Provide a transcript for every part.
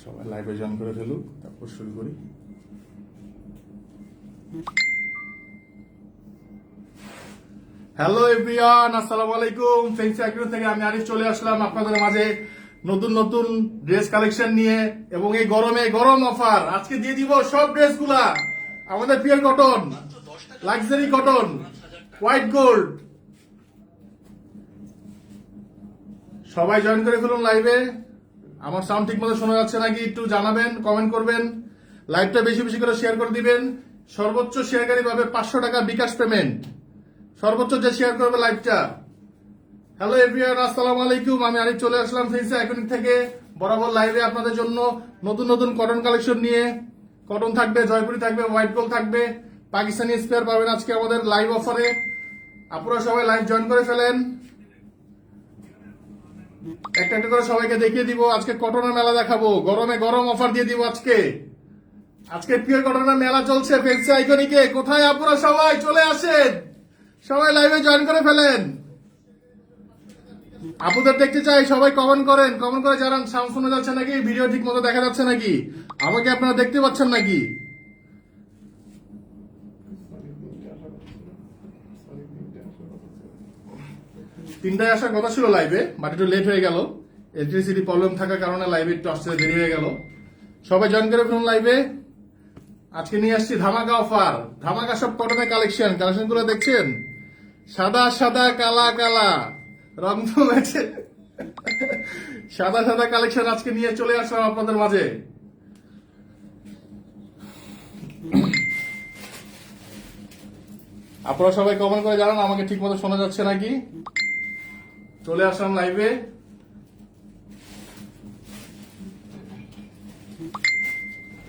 সবাই লাইভে জয়েন করে ফেলুক, তারপর শুরু করি। হ্যালো এভরিওয়ান, আসসালামু আলাইকুম। ফেন্সি অ্যাকাউন্ট থেকে আমি আরিফ চলে আসলাম আপনাদের মাঝে নতুন নতুন ড্রেস কালেকশন নিয়ে, এবং এই গরমে গরম অফার আজকে দিয়ে দিব। সব ড্রেসগুলা আমাদের pure cotton, luxury cotton, white gold. সবাই জয়েন করে ফেলুন লাইভে। আমার সাউন্ড ঠিক মতো শোনা যাচ্ছে নাকি একটু জানাবেন, কমেন্ট করবেন। লাইভটা বেশি বেশি করে শেয়ার করে দিবেন। সর্বোচ্চ শেয়ারকারী পাবে 500 টাকা বিকাশ পেমেন্ট, সর্বোচ্চ যে শেয়ার করবে লাইভটা। হ্যালো এভরিওয়ান, আসসালামু আলাইকুম। আমি আরিফ চলে আসলাম ফেন্সি আইকনিক থেকে বরাবর লাইভে আপনাদের জন্য নতুন নতুন কটন কালেকশন নিয়ে। কটন থাকবে, জয়পুরি থাকবে, হোয়াইট গোল্ড থাকবে, পাকিস্তানি স্পেয়ার পাবেন আজকে আমাদের লাইভ অফারে। আপনারা সবাই লাইভ জয়েন করে ফেলেন। একটা একটা করে সবাইকে দেখিয়ে দিব। আজকে কটনের মেলা দেখাবো, গরমে গরম অফার দিয়ে দিব আজকে। আজকে পিওর কটনের মেলা চলছে ফেন্সি আইকনিকে। কোথায় আপনারা সবাই চলে আসেন, সবাই লাইভে জয়েন করে ফেলেন। আপুদের দেখতে চাই, সবাই কমেন্ট করেন, কমেন্ট করে জানান সাউন্ড শোনা যাচ্ছে নাকি, ভিডিও ঠিক মতো দেখা যাচ্ছে নাকি, আমাকে আপনারা দেখতে পাচ্ছেন নাকি। তিনটায় আসার কথা ছিল লাইভে, বাট একটু লেট হয়ে গেল। ইলেকট্রিসিটি প্রবলেম থাকার কারণে লাইভে একটু আসতে দেরি হয়ে গেল। সবাই জয়েন করে ফেলুন লাইভে। আজকে নিয়ে আসছি ধামাকা অফার, ধামাকা সব কটনের কালেকশন গুলো দেখছেন, সাদা সাদা কালা কালা রং তো ম্যাচে সাদা সাদা কালেকশন আজকে নিয়ে চলে আসলাম আপনাদের মাঝে। আপনারা সবাই কমেন্ট করে জানান আমাকে ঠিক মতো শোনা যাচ্ছে নাকি। চলে আসলাম লাইভে।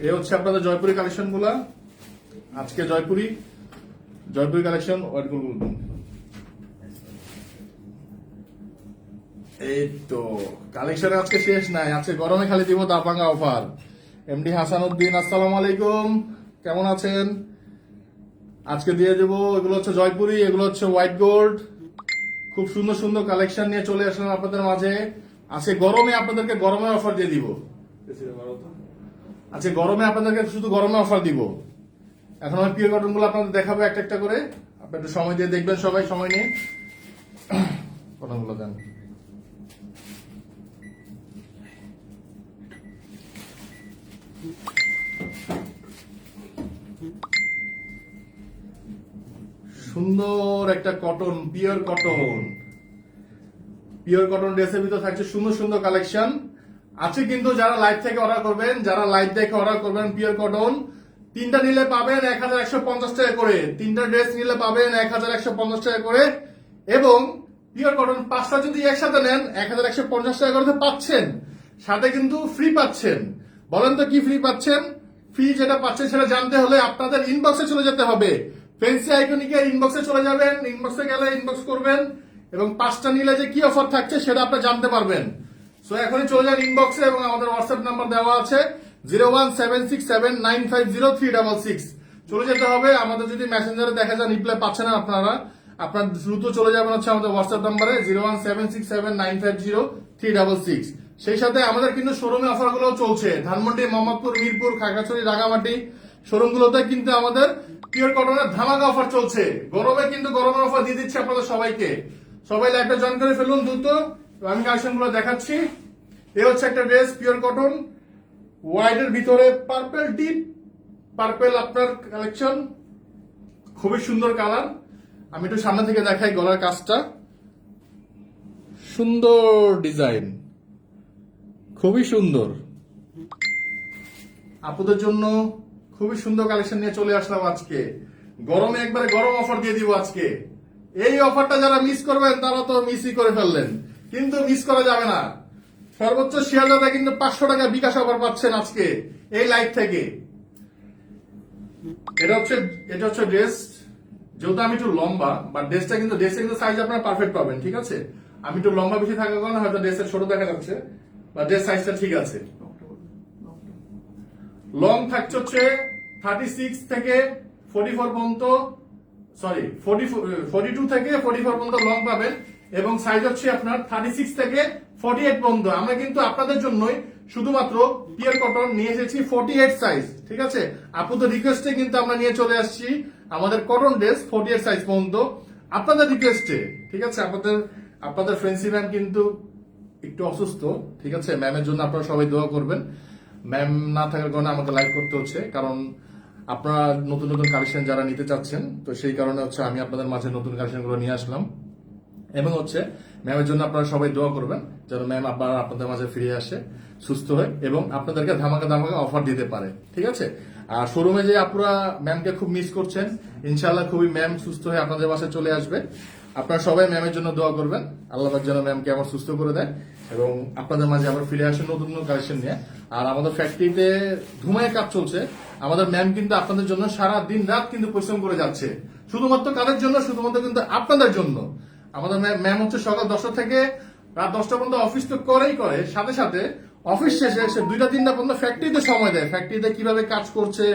এই হচ্ছে আপনাদের জয়পুরি কালেকশন গুলা। আজকে জয়পুরি কালেকশন এই তো কালেকশন আজকে শেষ নাই, আজকে গরমে খালি দিব দাপাঙ্গা অফার। এমডি হাসানুদ্দিন, আসসালামু আলাইকুম, কেমন আছেন? আজকে দিয়ে দেবো, এগুলো হচ্ছে জয়পুরি, এগুলো হচ্ছে হোয়াইট গোল্ড। খুব সুন্দর সুন্দর কালেকশন নিয়ে চলে আসলাম আপনাদের মাঝে। আজকে গরমে আপনাদেরকে গরমের অফার দিয়ে দিব। আজকে গরমে আপনাদেরকে শুধু গরমে অফার দিব। এখন আমি পিওর কটন গুলো আপনাদের দেখাবো একটা একটা করে। আপনি একটু সময় দিয়ে দেখবেন, সবাই সময় নিয়ে কটন গুলো দেন। সুন্দর একটা কটন, পিওর কটন ড্রেসের ভিতর থাকছে সুন্দর সুন্দর কালেকশন আছে। কিন্তু যারা লাইভ থেকে অর্ডার করবেন, পিওর কটন তিনটা নিলে পাবেন 1150 টাকা করে। তিনটা ড্রেস নিলে পাবেন 1150 টাকা করে, এবং পিওর কটন 5টা যদি একসাথে নেন 1150 টাকা করে পাচ্ছেন, সাথে কিন্তু ফ্রি পাচ্ছেন। বলেন তো কি ফ্রি পাচ্ছেন? ফ্রি যেটা পাচ্ছেন সেটা জানতে হলে আপনাদের ইনবক্সে চলে যেতে হবে। ফেন্সি আইকনিকের ইনবক্সে চলে যাবেন, ইনবক্সে গেলে ইনবক্স করবেন, এবং 5টা নিলে যে কি অফার থাকছে সেটা আপনি জানতে পারবেন। সো এখনই চলে যান ইনবক্সে, এবং আমাদের হোয়াটসঅ্যাপ নাম্বার দেওয়া আছে 01767950366। চলে যেতে হবে। আমাদের যদি মেসেঞ্জারে দেখা যায় রিপ্লাই পাচ্ছেন না আপনার দ্রুত চলে যাবেন হচ্ছে আমাদের হোয়াটসঅ্যাপ নাম্বারে 01767950366। সেই সাথে আমাদের কিন্তু শোরুমে অফার গুলো চলছে। ধানমন্ডি, মোহাম্মদপুর, মিরপুর, খাগড়াছড়ি, রাঙামাটি শোরুম গুলোতে কিন্তু আমাদের পিওর কটনের ধামাকা অফার চলছে। গরমে কিন্তু গরমের অফার দিয়ে দিচ্ছে আপনাদের সবাইকে। সবাই লাইভটা জয়েন করে ফেলুন দ্রুত। আমি কালেকশন গুলো দেখাচ্ছি। এই হচ্ছে একটা ড্রেস পিওর কটন, হোয়াইট এর ভিতরে পার্পল, ডিপ পার্পল আপনার কালেকশন, খুবই সুন্দর কালার। আমি একটু সামনে থেকে দেখাই গলার কাজটা, সুন্দর ডিজাইন, খুবই সুন্দর। আপুদের জন্য খুবই সুন্দর কালেকশন নিয়ে চলে আসলাম আজকে। গরমে একবারে গরম অফার দিয়ে দিব আজকে। এই অফারটা যারা মিস করবেন তারা তো মিসই করে ফেললেন, কিন্তু মিস করা যাবে না। সর্বোচ্চ শেয়ার দাদা কিন্তু 500 টাকা বিকাশ অফার পাচ্ছেন আজকে এই লাইভ থেকে। এটা হচ্ছে ড্রেস। যেহেতু আমি একটু লম্বা, বাট ড্রেসের কিন্তু সাইজ আপনারা পারফেক্ট পাবেন, ঠিক আছে। আমি একটু লম্বা বেশি থাকার কারণে হয়তো ড্রেসের ছোট দেখা যাচ্ছে, বা ড্রেস সাইজটা ঠিক আছে। লং থাকছে হচ্ছে 36 থেকে 44 পর্যন্ত, 42 থেকে 44 পর্যন্ত লং পাবেন, এবং সাইজ হচ্ছে আপনার 36 থেকে 48 পর্যন্ত। আমরা কিন্তু আপনাদের জন্যই শুধুমাত্র পিওর কটন নিয়ে এসেছি 48 সাইজ, ঠিক আছে। আপুদের রিকোয়েস্টে কিন্তু আমরা নিয়ে চলে আসছি আমাদের কটন ড্রেস 48 সাইজ পর্যন্ত, আপনাদের রিকোয়েস্টে, ঠিক আছে। আপনাদের ফ্রেন্সি ম্যাম কিন্তু একটু অসুস্থ, ঠিক আছে। ম্যামের জন্য আপনারা সবাই দোয়া করবেন। ম্যাম না থাকার কারণে আমাকে লাইভ করতে হচ্ছে, কারণ আপনারা নতুন নতুন কালেকশন যারা নিতে চাচ্ছেন, তো সেই কারণে হচ্ছে আমি আপনাদের মাঝে নতুন কালেকশন গুলো নিয়ে আসলাম। এবং হচ্ছে ম্যামের জন্য আপনারা সবাই দোয়া করবেন যেন ম্যাম আবার আপনাদের মাঝে ফিরে আসে সুস্থ হয়ে এবং আপনাদেরকে ধামাকা ধামাকা অফার দিতে পারে, ঠিক আছে। আর শোরুমে যে আপনারা ম্যামকে খুব মিস করছেন, ইনশাল্লাহ খুবই ম্যাম সুস্থ হয়ে আপনাদের বাসায় চলে আসবে। আপনারা সবাই ম্যামের জন্য দোয়া করবেন, আল্লাহ পাক যেন ম্যামকে আবার সুস্থ করে দেয় এবং আপনাদের মাঝে আবার ফিরে আসে নতুন নতুন কালেকশন নিয়ে। আর আমাদের ফ্যাক্টরিতে ধুমায় কাজ চলছে, আমাদের ম্যাম কিন্তু আপনাদের জন্য সারা দিন রাত কিন্তু পরিশ্রম করে যাচ্ছে, শুধুমাত্র কাদের জন্য, শুধুমাত্র কিন্তু আপনাদের জন্য। আমাদের ম্যাম হচ্ছে সকাল 10টা থেকে রাত 10টা পর্যন্ত অফিস তো করেই করে, সাথে সাথে অফিস শেষে সে 2টা-3টা পর্যন্ত ফ্যাক্টরিতে সময় দেয়, ফ্যাক্টরিতে কিভাবে কাজ করছে,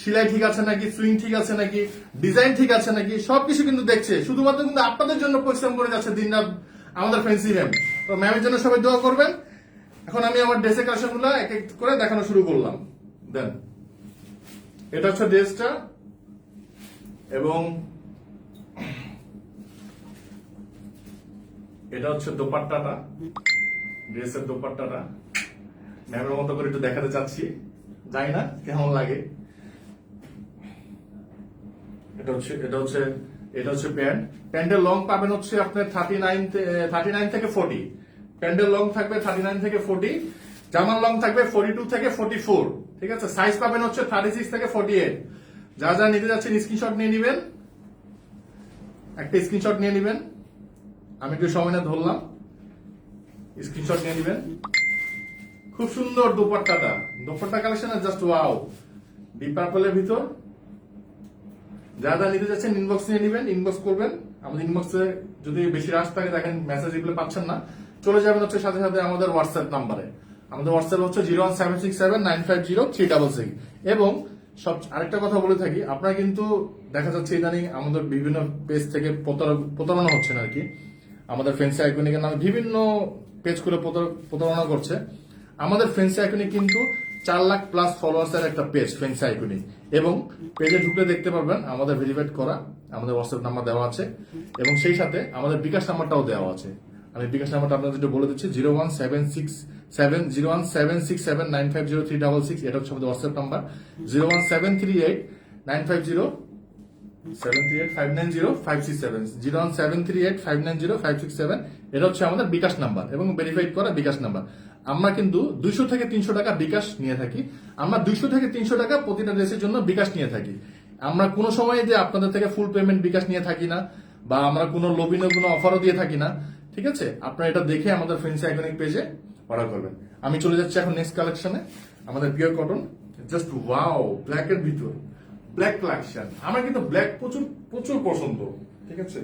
সেলাই ঠিক আছে নাকি, সুইং ঠিক আছে নাকি, ডিজাইন ঠিক আছে নাকি, সবকিছু কিন্তু দেখছে, শুধুমাত্র কিন্তু আপনাদের জন্য পরিশ্রম করে যাচ্ছে দিন রাত আমাদের ফ্যান্সি ম্যাম। তো ম্যামের জন্য সবাই দোয়া করবেন। এখন আমি আমার ড্রেসের কালেকশন গুলো এক এক করে দেখানো শুরু করলাম। দেন এটা হচ্ছে ড্রেসটা এবং এটা হচ্ছে দোপাট্টাটা, ড্রেসের দোপাট্টাটা ম্যামের মতো করে একটু দেখাতে চাচ্ছি, জানি না কেমন লাগে। এটা হচ্ছে প্যান্ট। প্যান্টের লং পাবেন হচ্ছে আপনার 39 থেকে 40। প্যান্টের লং থাকবে 39 থেকে 40, জামার লং থাকবে 42 থেকে 44, ঠিক আছে। সাইজ পাবেন হচ্ছে 36 থেকে 48। যা যা নিতে যাচ্ছেন স্ক্রিনশট নিয়ে নেবেন, একটা স্ক্রিনশট নিয়ে নেবেন। আমি একটু সময় নিয়ে ধরলাম, স্ক্রিনশট নিয়ে নেবেন। খুব সুন্দর দোপাট্টাটা, dupatta collection just wow. Deep পার্পলের ভিতর যা যা নিতে যাচ্ছেন ইনবক্স নিয়ে নেবেন, ইনবক্স করবেন। আমাদের ইনবক্সে যদি বেশি রাশ থাকে, দেখেন মেসেজ রিপ্লাই পাচ্ছেন না, চলে যাবেন হচ্ছে সাথে সাথে আমাদের হোয়াটসঅ্যাপ নাম্বারে। আমাদের হোয়াটসঅ্যাপ হচ্ছে 01767950366। এবং আরেকটা কথা বলে থাকি, আপনারা কিন্তু দেখা যাচ্ছে ইদানিং আমাদের বিভিন্ন পেজ থেকে প্রতারণা হচ্ছেন আর কি। আমাদের ফ্রেন্সি আইকনিকের নামে বিভিন্ন পেজ করে প্রতারণা করছে। আমাদের ফ্রেন্সি আইকনিক কিন্তু 4 লাখ প্লাস ফলোয়ার্স এর একটা পেজ ফ্রেন্সি আইকনিক, এবং পেজে ঢুকলে দেখতে পারবেন আমাদের ভেরিফাইড করা আমাদের হোয়াটসঅ্যাপ নাম্বার দেওয়া আছে এবং সেই সাথে আমাদের বিকাশ নাম্বারটাও দেওয়া আছে। আমি বিকাশ নাম্বারটা আপনাদের একটু বলে দিচ্ছি, 0176709503666। এটা হচ্ছে আমাদের হোয়াটসঅ্যাপ নাম্বার। 01738950738590567 01738590567। এটা হচ্ছে আমাদের বিকাশ নাম্বার এবং ভেরিফাইড করা বিকাশ নাম্বার। আমরা কিন্তু 200 থেকে 300 টাকা বিকাশ নিয়ে থাকি। আমরা 200 থেকে 300 টাকা প্রতিটা ড্রেসের জন্য বিকাশ নিয়ে থাকি। আমরা কোনো সময় যে আপনাদের থেকে ফুল পেমেন্ট বিকাশ নিয়ে থাকি না, বা আমরা কোনো লোভিনো কোনো অফারও দিয়ে থাকি না, ঠিক আছে। আপনারা এটা দেখে আমাদের ফ্রেন্সি আইকনিক পেজে অর্ডার করবেন। আমি চলে যাচ্ছি এখন নেক্সট কালেকশনে, আমাদের pure cotton. Just wow, black এর ভিতর ব্ল্যাক কালেকশন। আমার কিন্তু ব্ল্যাক প্রচুর প্রচুর পছন্দ, ঠিক আছে।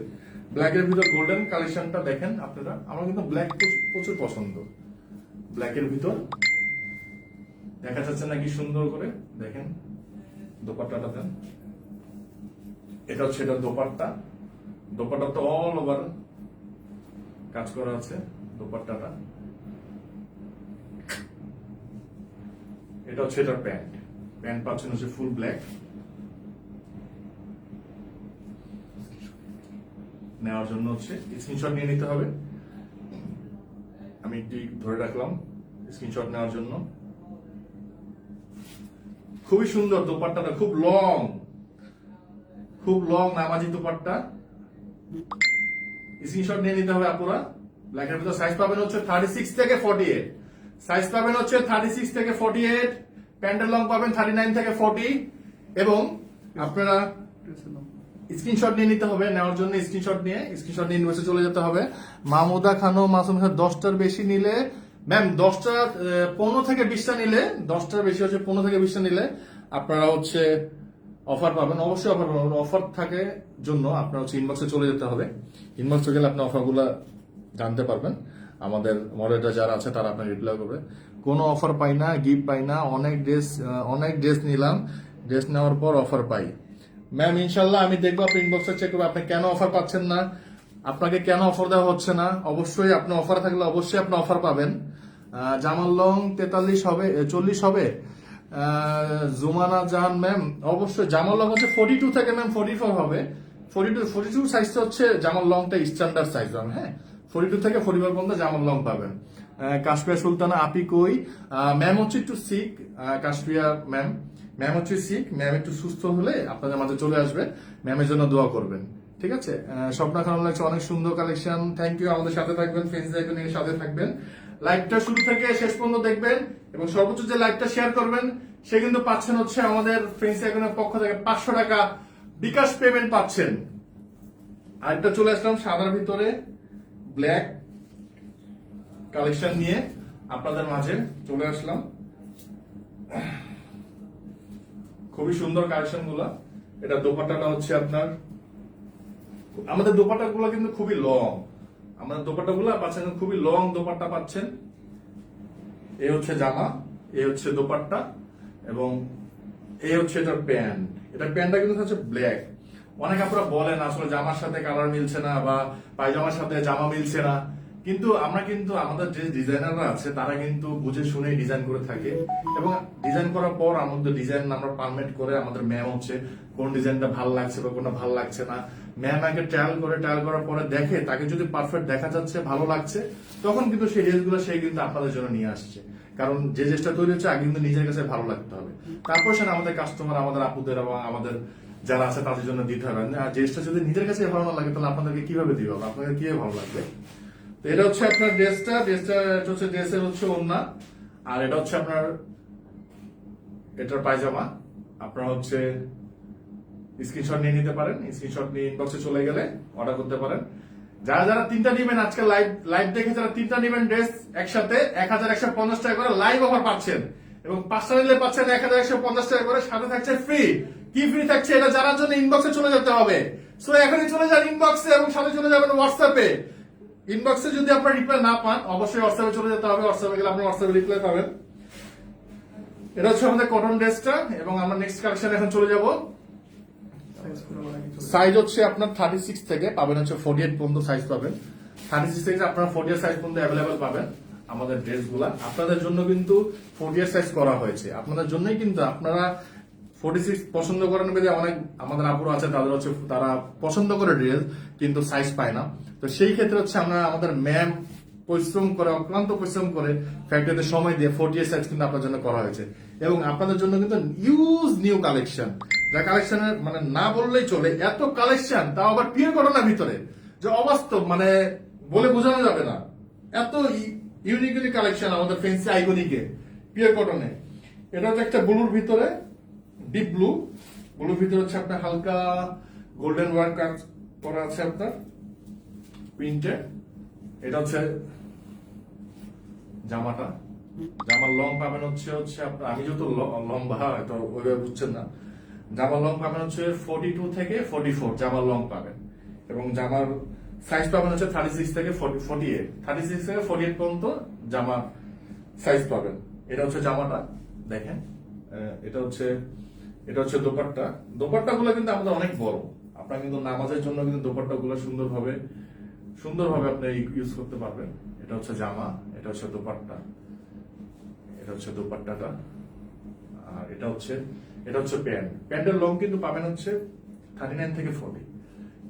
ব্ল্যাক এর ভিতর গোল্ডেন কালেকশনটা দেখেন আপনারা, আমার কিন্তু ব্ল্যাক প্রচুর পছন্দ। ব্ল্যাক এর ভিতর দেখা যাচ্ছে নাকি সুন্দর করে দেখেন, দোপাট্টাটা দেন। এটা হচ্ছে এটা দোপাট্টা। দোপাট্টা তো অল ওভার কাজ করা আছে দোপাট্টাটা। এটা হচ্ছে এটার প্যান্ট। প্যান্ট পাচ্ছেন হচ্ছে ফুল ব্ল্যাক। নেওয়ার জন্য হচ্ছে স্ক্রিনশট নিয়ে নিতে হবে। আমি একটু ধরে রাখলাম স্ক্রিনশট নেওয়ার জন্য। খুবই সুন্দর দোপাট্টাটা, খুব লং নামাজি দোপাট্টা। স্ক্রিনশট নিয়ে নিতে হবে আপুরা। ব্ল্যাকের ভিতর সাইজ পাবেন হচ্ছে 36 থেকে 48। সাইজ পাবেন হচ্ছে 36 থেকে 48। প্যান্টের লং পাবেন 39 থেকে 40। এবং আপনারা স্ক্রিনশট নিয়ে নিতে হবে। নেওয়ার জন্য স্ক্রিনশট নিয়ে ইনভয়েসে চলে যেতে হবে। মাহমুদা খানম মাসুম 10টার বেশি নিলে, ম্যাম 10টা 15 থেকে 20টা নিলে, 10টার বেশি হচ্ছে 15 থেকে 20টা নিলে আপনারা হচ্ছে অফার পাবেন। অবশ্যই অফার পাবেন। অফার থাকে জন্য আপনার হচ্ছে ইনবক্সে চলে যেতে হবে। ইনবক্সে গেলে আপনি অফারগুলো জানতে পারবেন। আমাদের মডারেটর যারা আছে তারা আপনার রিপ্লাই করবে। কোনো অফার পাই না, গিফট পাই না, অনেক ড্রেস নিলাম, ড্রেস নেওয়ার পর অফার পাই। ম্যাম ইনশাল্লাহ আমি দেখবো, আপনি ইনবক্সে চেক করবো আপনি কেন অফার পাচ্ছেন না। আপনাকে কেন অফার দেওয়া হচ্ছে না? অবশ্যই আপনি অফার থাকলে অবশ্যই আপনি অফার পাবেন। জামাল লং 43 হবে, 40 হবে। জুমানা জাহান ম্যাম, অবশ্যই জামাল লং হচ্ছে 42 থেকে ম্যাম 44 হবে। 42 সাইজটা হচ্ছে জামাল লংটা স্ট্যান্ডার্ড সাইজ হবে, হ্যাঁ। 42 থেকে 44 পর্যন্ত জামাল লং পাবেন। কাশফিয়া সুলতানা আপি কই? ম্যাম হচ্ছে একটু সিক, কাশফিয়া ম্যাম, ম্যাম হচ্ছে সিক। ম্যাম একটু সুস্থ হলে আপনাদের মাঝে চলে আসবে, ম্যামের জন্য দোয়া করবেন, ঠিক আছে। স্বপ্না খারাপ লাগছে, অনেক সুন্দর কালেকশন, থ্যাংক ইউ। আমাদের সাথে থাকবেন, ফ্রেন্ডস আইকনের সাথে থাকবেন, লাইভটা শুরু থেকে শেষ পর্যন্ত দেখবেন এবং সর্বোচ্চ যে লাইভটা শেয়ার করবেন সে কিন্তু পাচ্ছেন হচ্ছে আমাদের ফ্রেন্ডস আইকনের পক্ষ থেকে 500 টাকা বিকাশ পেমেন্ট পাচ্ছেন। আরেকটা চলে আসলাম সাদার ভিতরে ব্ল্যাক কালেকশন নিয়ে আপনাদের মাঝে চলে আসলাম। খুবই সুন্দর কালেকশন গুলা। এটা দোপাট্টাটা হচ্ছে আপনার, আমাদের দোপাট্টা গুলো কিন্তু খুবই লং, আমাদের দোপাট্টা গুলো পাচ্ছেন খুবই লং দোপাট্টা পাচ্ছেন। এই হচ্ছে জামা, এই হচ্ছে দোপাট্টা এবং এই হচ্ছে এটার প্যান্ট। এটার প্যান্টটা কিন্তু হচ্ছে ব্ল্যাক। অনেক আপনারা বলেন আসলে জামার সাথে কালার মিলছে না বা পায়জামার সাথে জামা মিলছে না, কিন্তু আমরা কিন্তু আমাদের যে ডিজাইনাররা আছে তারা কিন্তু বুঝে শুনে ডিজাইন করে থাকে এবং ডিজাইন করার পর আমাদের ডিজাইন আমরা পারমিট করে আমাদের ম্যাম হচ্ছে কোন ডিজাইনটা ভালো লাগছে বা কোনটা ভালো লাগছে না, ম্যাম আগে ট্রায়াল করে, ট্রায়াল করার পরে দেখে তাকে যদি পারফেক্ট দেখা যাচ্ছে, ভালো লাগছে, তখন কিন্তু সেই ড্রেসগুলো সে কিন্তু আপনাদের জন্য নিয়ে আসছে। কারণ যে ড্রেসটা তৈরি হচ্ছে আগে কিন্তু নিজের কাছে ভালো লাগতে হবে, তারপর সেটা আমাদের কাস্টমার, আমাদের আপুদের এবং আমাদের যারা আছে তাদের জন্য দিতে হবে। আর ড্রেসটা যদি নিজের কাছে ভালো না লাগে তাহলে আপনাদেরকে কিভাবে দিব, আপনাদের কিভাবে ভালো লাগবে? তো এটা হচ্ছে আপনার ড্রেসটা হচ্ছে ড্রেসের হচ্ছে ওড়না, আর এটা হচ্ছে আপনার এটার পায়জামা। আপনার হচ্ছে স্ক্রিনশট নিয়ে নিতে পারেন, স্ক্রিনশট নিয়ে ইনবক্সে চলে গেলে অর্ডার করতে পারেন। যারা যারা তিনটা নিবেন আজকে লাইভ দেখে যারা তিনটা নিবেন ড্রেস একসাথে 1150 টাকা করে লাইভ অফার পাচ্ছেন এবং 5টা নিলে পাচ্ছেন 1150 টাকা করে, সাথে থাকছে ফ্রি। কি ফ্রি থাকছে এটা জানার জন্য ইনবক্সে চলে যেতে হবে। সো এখনই চলে যান ইনবক্সে এবং সাথে চলে যাবেন হোয়াটসঅ্যাপে। ইনবক্সে যদি আপনার রিপ্লাই না পান অবশ্যই হোয়াটসঅ্যাপে চলে যেতে হবে, হোয়াটসঅ্যাপে গেলে আপনি হোয়াটসঅ্যাপে রিপ্লাই পাবেন। এটা হচ্ছে আমাদের কটন ড্রেসটা এবং আমরা নেক্সট কালেকশন এখন চলে যাব। সাইজ হচ্ছে আপনার 36 থেকে পাবেন হচ্ছে 48 পর্যন্ত সাইজ পাবেন। 36 থেকে আপনারা 48 সাইজ পর্যন্ত অ্যাভেলেবেল পাবেন আমাদের ড্রেসগুলা। আপনাদের জন্য কিন্তু 48 সাইজ করা হয়েছে, আপনাদের জন্যই কিন্তু আপনারা 46 পছন্দ করেন বলে অনেক আমাদের আপুরা আছে তাদের হচ্ছে তারা পছন্দ করে ড্রেস কিন্তু সাইজ পায় না। তো সেই ক্ষেত্রে হচ্ছে আমরা আমাদের ম্যাম পরিশ্রম করে, অক্লান্ত পরিশ্রম করে ফ্যাক্টরিতে সময় দিয়ে 48 সাইজ কিন্তু আপনার জন্য করা হয়েছে এবং আপনাদের জন্য কিন্তু ইউজ নিউ কালেকশন, যা কালেকশনের মানে না বললেই চলে, এত কালেকশন তাও আবার পিওর কটনের ভিতরে, যে অবাস্তব মানে বলে বোঝানো যাবে না, এত ইউনিকলি কালেকশন আমাদের ফ্যান্সি আইকনিকে পিওর কটনে। এটা হচ্ছে একটা ব্লুর ভিতরে, ডিপ ব্লুর ভিতরে হচ্ছে আপনার হালকা গোল্ডেন ওয়ার্ক কাজ করা আছে আপনার প্রিন্টে। এটা হচ্ছে জামাটা, জামার লং পাবেন হচ্ছে আপনার, আমি যত লম্বা তো ওইভাবে বুঝছেন না, জামার লং পাবেন হচ্ছে 42 থেকে 44 জামার লং পাবেন এবং জামার সাইজ পাবেন হচ্ছে 36 থেকে 48, 36 থেকে 48 পর্যন্ত জামা সাইজ পাবেন। এটা হচ্ছে জামাটা দেখেন, এটা হচ্ছে দোপাট্টা গুলো কিন্তু আমাদের অনেক বড়, আপনার কিন্তু নামাজের জন্য কিন্তু দোপাট্টা গুলো সুন্দরভাবে আপনি ইউজ করতে পারবেন। এটা হচ্ছে জামা, এটা হচ্ছে দোপাট্টা, এটা হচ্ছে দোপাট্টাটা, আর এটা হচ্ছে প্যান্ট। প্যান্টের লং কিন্তু পাবেন হচ্ছে 39 থেকে 40,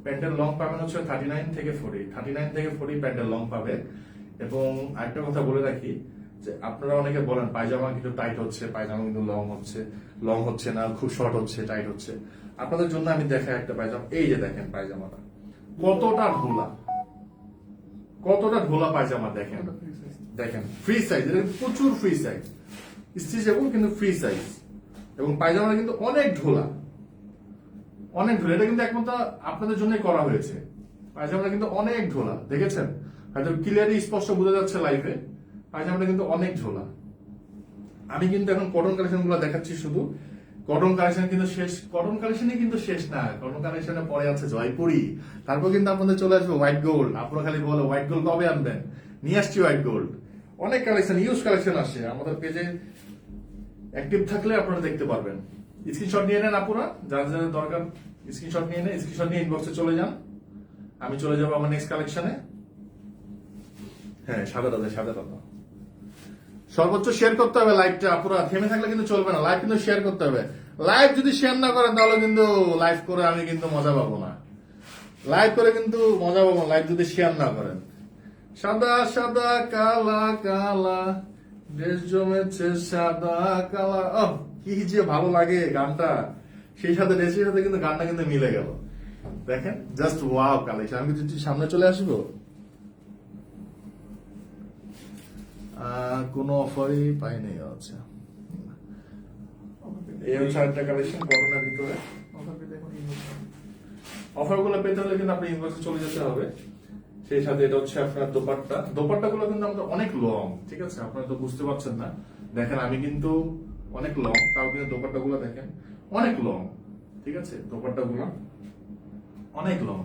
প্যান্টের লং পাবেন হচ্ছে 39 থেকে 40 প্যান্টের লং পাবে। এবং আরেকটা কথা বলে রাখি যে আপনারা অনেকে বলেন পায়জামা কিন্তু টাইট হচ্ছে, পায়জামা কিন্তু লং হচ্ছে না, খুব শর্ট হচ্ছে, টাইট হচ্ছে। আপনাদের জন্য আমি দেখাই একটা পায়জামা, এই যে দেখেন পায়জামাটা কতটা ঢোলা পায়জামা, দেখেন ফ্রি সাইজ, এটা প্রচুর ফ্রি সাইজ, স্ট্রেচেবল কিন্তু ফ্রি সাইজ এবং পায়জামাটা কিন্তু অনেক ঢোলা, এটা কিন্তু একমাত্র আপনাদের জন্যই করা হয়েছে। পায়জামাটা কিন্তু অনেক ঢোলা, দেখেছেন হয়তো ক্লিয়ারলি স্পষ্ট বোঝা যাচ্ছে লাইভে, পায়জামাটা কিন্তু অনেক ঝোলা। আমি কিন্তু এখন কটন কালেকশন গুলো দেখাচ্ছি, শুধু কটন কালেকশন কিন্তু শেষ না, কটন কালেকশনে পরে আছে জয়পুরি, তারপর কিন্তু আপনাদের চলে আসবে হোয়াইট গোল্ড। আপনারা খালি বলো হোয়াইট গোল্ড কবে আনবেন, নিয়ে আসছি হোয়াইট গোল্ড, অনেক কালেকশন ইউজ কালেকশন আসে আমাদের পেজে, অ্যাক্টিভ থাকলে আপনারা দেখতে পারবেন। স্ক্রিনশট নিয়ে নেন আপুরা, যার যার দরকার স্ক্রিনশট নিয়ে ইনবক্সে চলে যান। আমি চলে যাবো আমার নেক্সট কালেকশনে। হ্যাঁ, সাদাটা সর্বোচ্চ শেয়ার করতে হবে লাইভটা, পুরো থেমে থাকলে কিন্তু চলবে না, লাইভ কিন্তু শেয়ার করতে হবে। লাইভ যদি শেয়ার না করেন তাহলে কিন্তু লাইভ করে আমি কিন্তু মজা পাবো না, লাইভ করে কিন্তু মজা পাবো না, লাইভ যদি শেয়ার না করেন। সাদা সাদা কালা কালা ড্রেস জমেছে সাদা কালা, কি যে ভালো লাগে গানটা, সেই সাথে ড্রেসের সাথে কিন্তু গানটা কিন্তু মিলে গেল। দেখেন জাস্ট ওয়াও কালেকশন। আমি যদি সামনে চলে আসবো, কোনো অফারই পাই নাই। আচ্ছা, এই হচ্ছে আরেকটা কালেকশন কটনের ভিতরে। অফার গুলো পেতে হলে কিন্তু আপনি ইনবক্সে চলে যেতে হবে। সেই সাথে এটা হচ্ছে আপনার দোপাট্টা গুলো কিন্তু আমাদের অনেক লং, ঠিক আছে, আপনারা তো বুঝতে পারছেন না। দেখেন আমি কিন্তু অনেক লং, তাও কিন্তু দোপাট্টা গুলো দেখেন অনেক লং, ঠিক আছে, দোপাট্টা গুলো অনেক লং।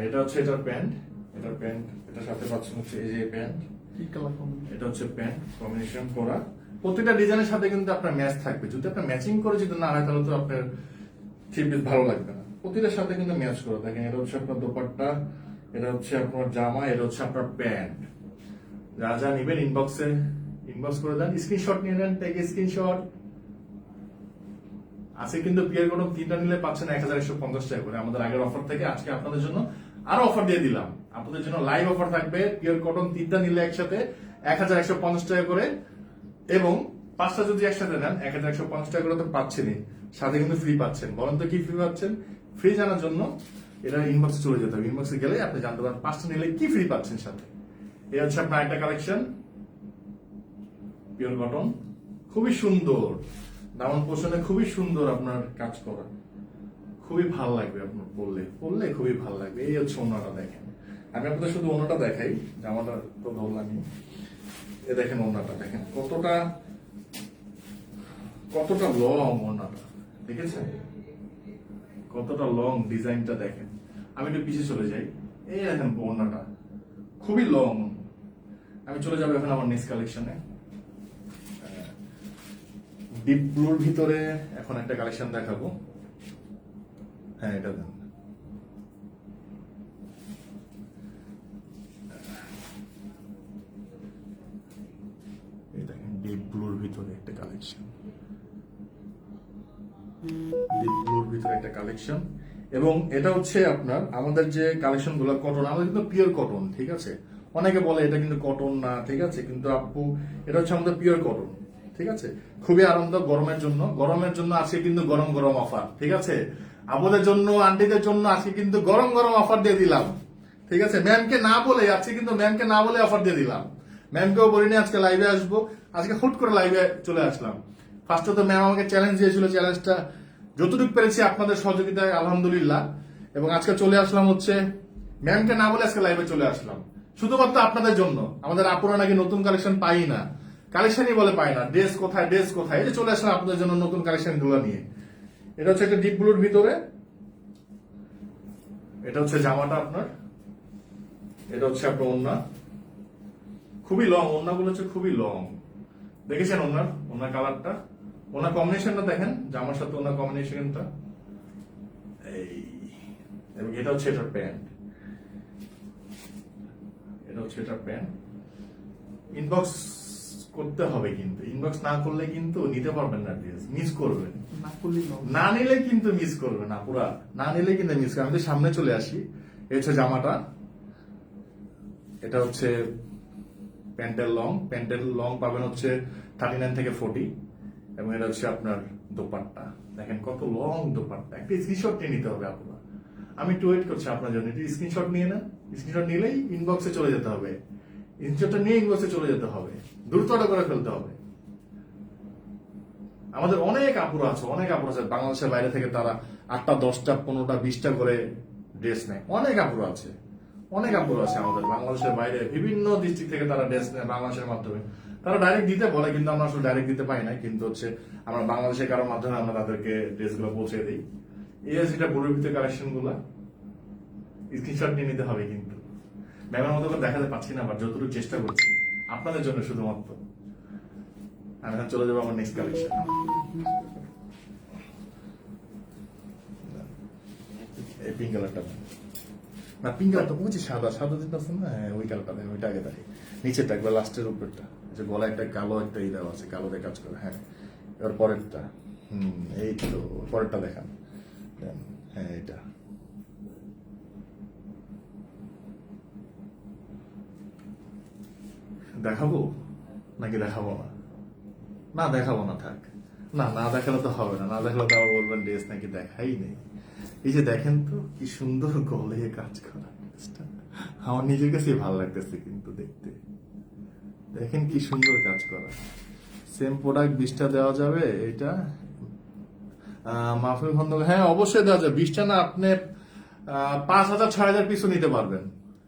এটা হচ্ছে এটার প্যান্ট, এটার সাথে পাচ্ছেন হচ্ছে এই যে প্যান্ট, এটা হচ্ছে প্যান্ট কম্বিনেশন করা। প্রত্যেকটা ডিজাইনের সাথে কিন্তু আপনার ম্যাচ থাকবে, যদি আপনার ম্যাচিং করে যদি না হয় তাহলে তো আপনার ঠিক ভালো লাগবে না। প্রতিটার সাথে কিন্তু ম্যাচ করা। দেখেন এটা হচ্ছে আপনার দোপাট্টা, এটা হচ্ছে আপনার জামা, এটা হচ্ছে আপনার প্যান্ট। যা যা নিবেন ইনবক্স করে দেন, স্ক্রিনশট নিয়ে নেন, টেক স্ক্রিনশট। আজকে কিন্তু পিয়ার কটন 3টা নিলে পাচ্ছেন 1150 টাকা করে। আমাদের আগের অফার থেকে আজকে আপনাদের জন্য আরো অফার দিয়ে দিলাম। আপনাদের জন্য লাইভ অফার থাকবে, পিওর কটন 3টা নিলে একসাথে 1150 টাকা করে, এবং 5টা যদি একসাথে নেন 1150 টাকা করে তো পাচ্ছেনই, সাথে কিন্তু ফ্রি পাচ্ছেন। বলেন তো কি ফ্রি পাচ্ছেন? ফ্রি জানার জন্য এটা ইনবক্সে চলে যেতে হবে। ইনবক্সে গেলে আপনি জানতে পারেন 5টা নিলে কি ফ্রি পাচ্ছেন সাথে। এই হচ্ছে আপনার একটা কালেকশন পিওর কটন, খুবই সুন্দর, দামান পোষণে খুবই সুন্দর আপনার কাজ করা, খুবই ভালো লাগবে আপনার পরলে খুবই ভালো লাগবে। এই হচ্ছে ওনাটা, দেখেন আমি আপনাদের শুধু ওনাটা দেখাই, জামাটা তো ধরলামই। এ দেখেন ওনাটা, দেখেন কতটা লং ওনাটা, দেখেছেন কতটা লং, ডিজাইনটা দেখেন। আমি একটু পিছিয়ে চলে যাই, এই দেখেন ওনাটা খুবই লং। আমি চলে যাবো এখন আমার নেক্সট কালেকশনে। ডিপ ব্লুর ভিতরে এখন একটা কালেকশন দেখাবো। হ্যাঁ, এটা দেন। এই দেখেন ডিপ ব্লুর ভিতরে একটা কালেকশন, এবং এটা হচ্ছে আপনার আমাদের যে কালেকশন গুলো কটন, আমাদের কিন্তু পিওর কটন, ঠিক আছে। অনেকে বলে এটা কিন্তু কটন না, ঠিক আছে, কিন্তু আপু এটা হচ্ছে আমাদের পিওর কটন, ঠিক আছে। খুবই আরামদায়ক গরমের জন্য আজকে কিন্তু গরম গরম অফার, ঠিক আছে। আমাদের জন্য, আন্টিদের জন্য আজকে কিন্তু গরম গরম অফার দিয়ে দিলাম, ঠিক আছে। ম্যামকে না বলে আজকে কিন্তু অফার দিয়ে দিলাম। ম্যামকেও বলিনি আজকে লাইভে আসবো, আজকে হুট করে লাইভে চলে আসলাম। ফার্স্টে তো ম্যাম আমাকে চ্যালেঞ্জ দিয়েছিল, চ্যালেঞ্জটা যতটুকু পেরেছি আপনাদের সহযোগিতায় আলহামদুলিল্লাহ, এবং আজকে চলে আসলাম হচ্ছে ম্যামকে না বলে আজকে লাইভে চলে আসলাম শুধুমাত্র আপনাদের জন্য। আমাদের আপুরা নাকি নতুন কালেকশন পাই না, কালেকশনই বলে পায় না, ড্রেস কোথায়, এই যে চলে আসলাম আপনাদের জন্য নতুন কালেকশন গুলো নিয়ে। এটা হচ্ছে একটা ডিপ ব্লুর ভিতরে, এটা হচ্ছে জামাটা আপনার, এটা হচ্ছে আপনার ওড়না, খুবই লং, ওড়নাগুলো হচ্ছে খুবই লং। দেখেছেন ওনার কালারটা, ওনার কম্বিনেশনটা দেখেন, জামার সাথে ওনার কম্বিনেশনটা এই, এবং এটা হচ্ছে এটার প্যান্ট, ইনবক্স করতে হবে, কিন্তু ইনবক্স না করলে কিন্তু নিতে পারবেন না, ড্রেস মিস করবেন, না নিলে কিন্তু মিস করবেন না, পুরা না নিলে কিন্তু মিস করবেন। আমি সামনে চলে আসি, এই হচ্ছে জামাটা, এটা হচ্ছে প্যান্টের লং পাবেন হচ্ছে 39 থেকে 40, এবং এটা হচ্ছে আপনার দোপাট্টা, দেখেন কত লং দোপাট্টা। একটা স্ক্রিনশট নিয়ে নিতে হবে আপনার, আমি একটু ওয়েট করছি আপনার জন্য, একটু স্ক্রিনশট নিয়ে নেন। স্ক্রিনশট নিলেই ইনবক্সে চলে যেতে হবে, স্ক্রিনশটটা নিয়ে ইনবক্সে চলে যেতে হবে, দ্রুত অর্ডার করে ফেলতে হবে। আমাদের অনেক আপুরা আছে বাংলাদেশের বাইরে থেকে, তারা 8টা 10টা 15টা 20টা করে ড্রেস নেয়। অনেক আপুরা আছে আমাদের বাংলাদেশের বাইরে বিভিন্ন ডিস্ট্রিক্ট থেকে তারা ড্রেস নেয় বাংলাদেশের মাধ্যমে। তারা ডাইরেক্ট দিতে বলে, কিন্তু আমরা আসলে ডাইরেক্ট দিতে পাই না, কিন্তু হচ্ছে আমরা বাংলাদেশের কারোর মাধ্যমে আমরা তাদেরকে ড্রেসগুলো পৌঁছে দিই। এই আছে এটা ব্লুর ভিতরে কালেকশন গুলা, স্ক্রিনশট নিয়ে নিতে হবে। কিন্তু ম্যামের মতো করে দেখাতে পাচ্ছি না, আবার যতটুকু চেষ্টা করছি আপনাদের জন্য শুধুমাত্র। আমি এখন চলে যাবো আমার নেক্সট কালেকশন। এই পিঙ্ক কালারটা না পিঙ্ক কালারটা ওই যে সাদা সাদা যেটা আছে না, হ্যাঁ, ওই কালারটা দেন, ওইটা আগে দেখে নিচেরটা একবার লাস্টের উপরটা, যে গলায় একটা কালো একটা ই দেওয়া আছে, কালো দিয়ে কাজ করে, হ্যাঁ। এবার পরেরটা, এই তো পরেরটা দেখান, দেন, হ্যাঁ এটা দেখাবো নাকি দেখাবো না? না দেখাবো না, থাক। না না দেখালে তো হবে না, না দেখালে তো আবার বলবেন ড্রেস নাকি দেখাই নেই। এই যে দেখেন তো কি সুন্দর গলে কাজ করা ড্রেসটা, আমার নিজের কাছে ভালো লাগতেছে কিন্তু দেখতে। দেখেন কি সুন্দর কাজ করা, সেম প্রোডাক্ট 20টা দেওয়া যাবে। এটা মাহফিল খন্দকার, হ্যাঁ অবশ্যই দেওয়া যাবে। 20টা না, আপনি 5,000 6,000 পিসও নিতে পারবেন,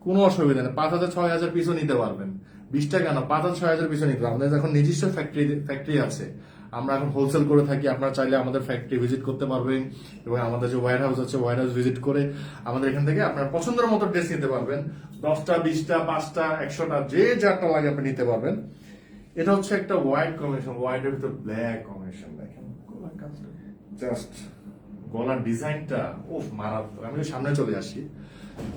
কোনো অসুবিধা নেই। 5,000 6,000 পিসও নিতে পারবেন, 20টা কেন, 5,000 6,000 পিসও নিতে পারবেন। আমাদের এখন নিজস্ব ফ্যাক্টরি আছে, আমরা এখন হোলসেল করে থাকি। আপনারা চাইলে আমাদের ফ্যাক্টরি ভিজিট করতে পারবেন, এবং আমাদের যে ওয়্যার হাউস আছে ওয়্যার হাউস ভিজিট করে আমাদের এখান থেকে আপনার পছন্দের মতো ড্রেস নিতে পারবেন। 10টা 20টা 5টা 100টা যে যারটা লাগে আপনি নিতে পারবেন। এটা হচ্ছে একটা হোয়াইট কম্বিনেশন, হোয়াইটের ভিতর ব্ল্যাক কম্বিনেশন। দেখেন জাস্ট গলার ডিজাইনটা ও মারাত্মক। আমি সামনে চলে আসি,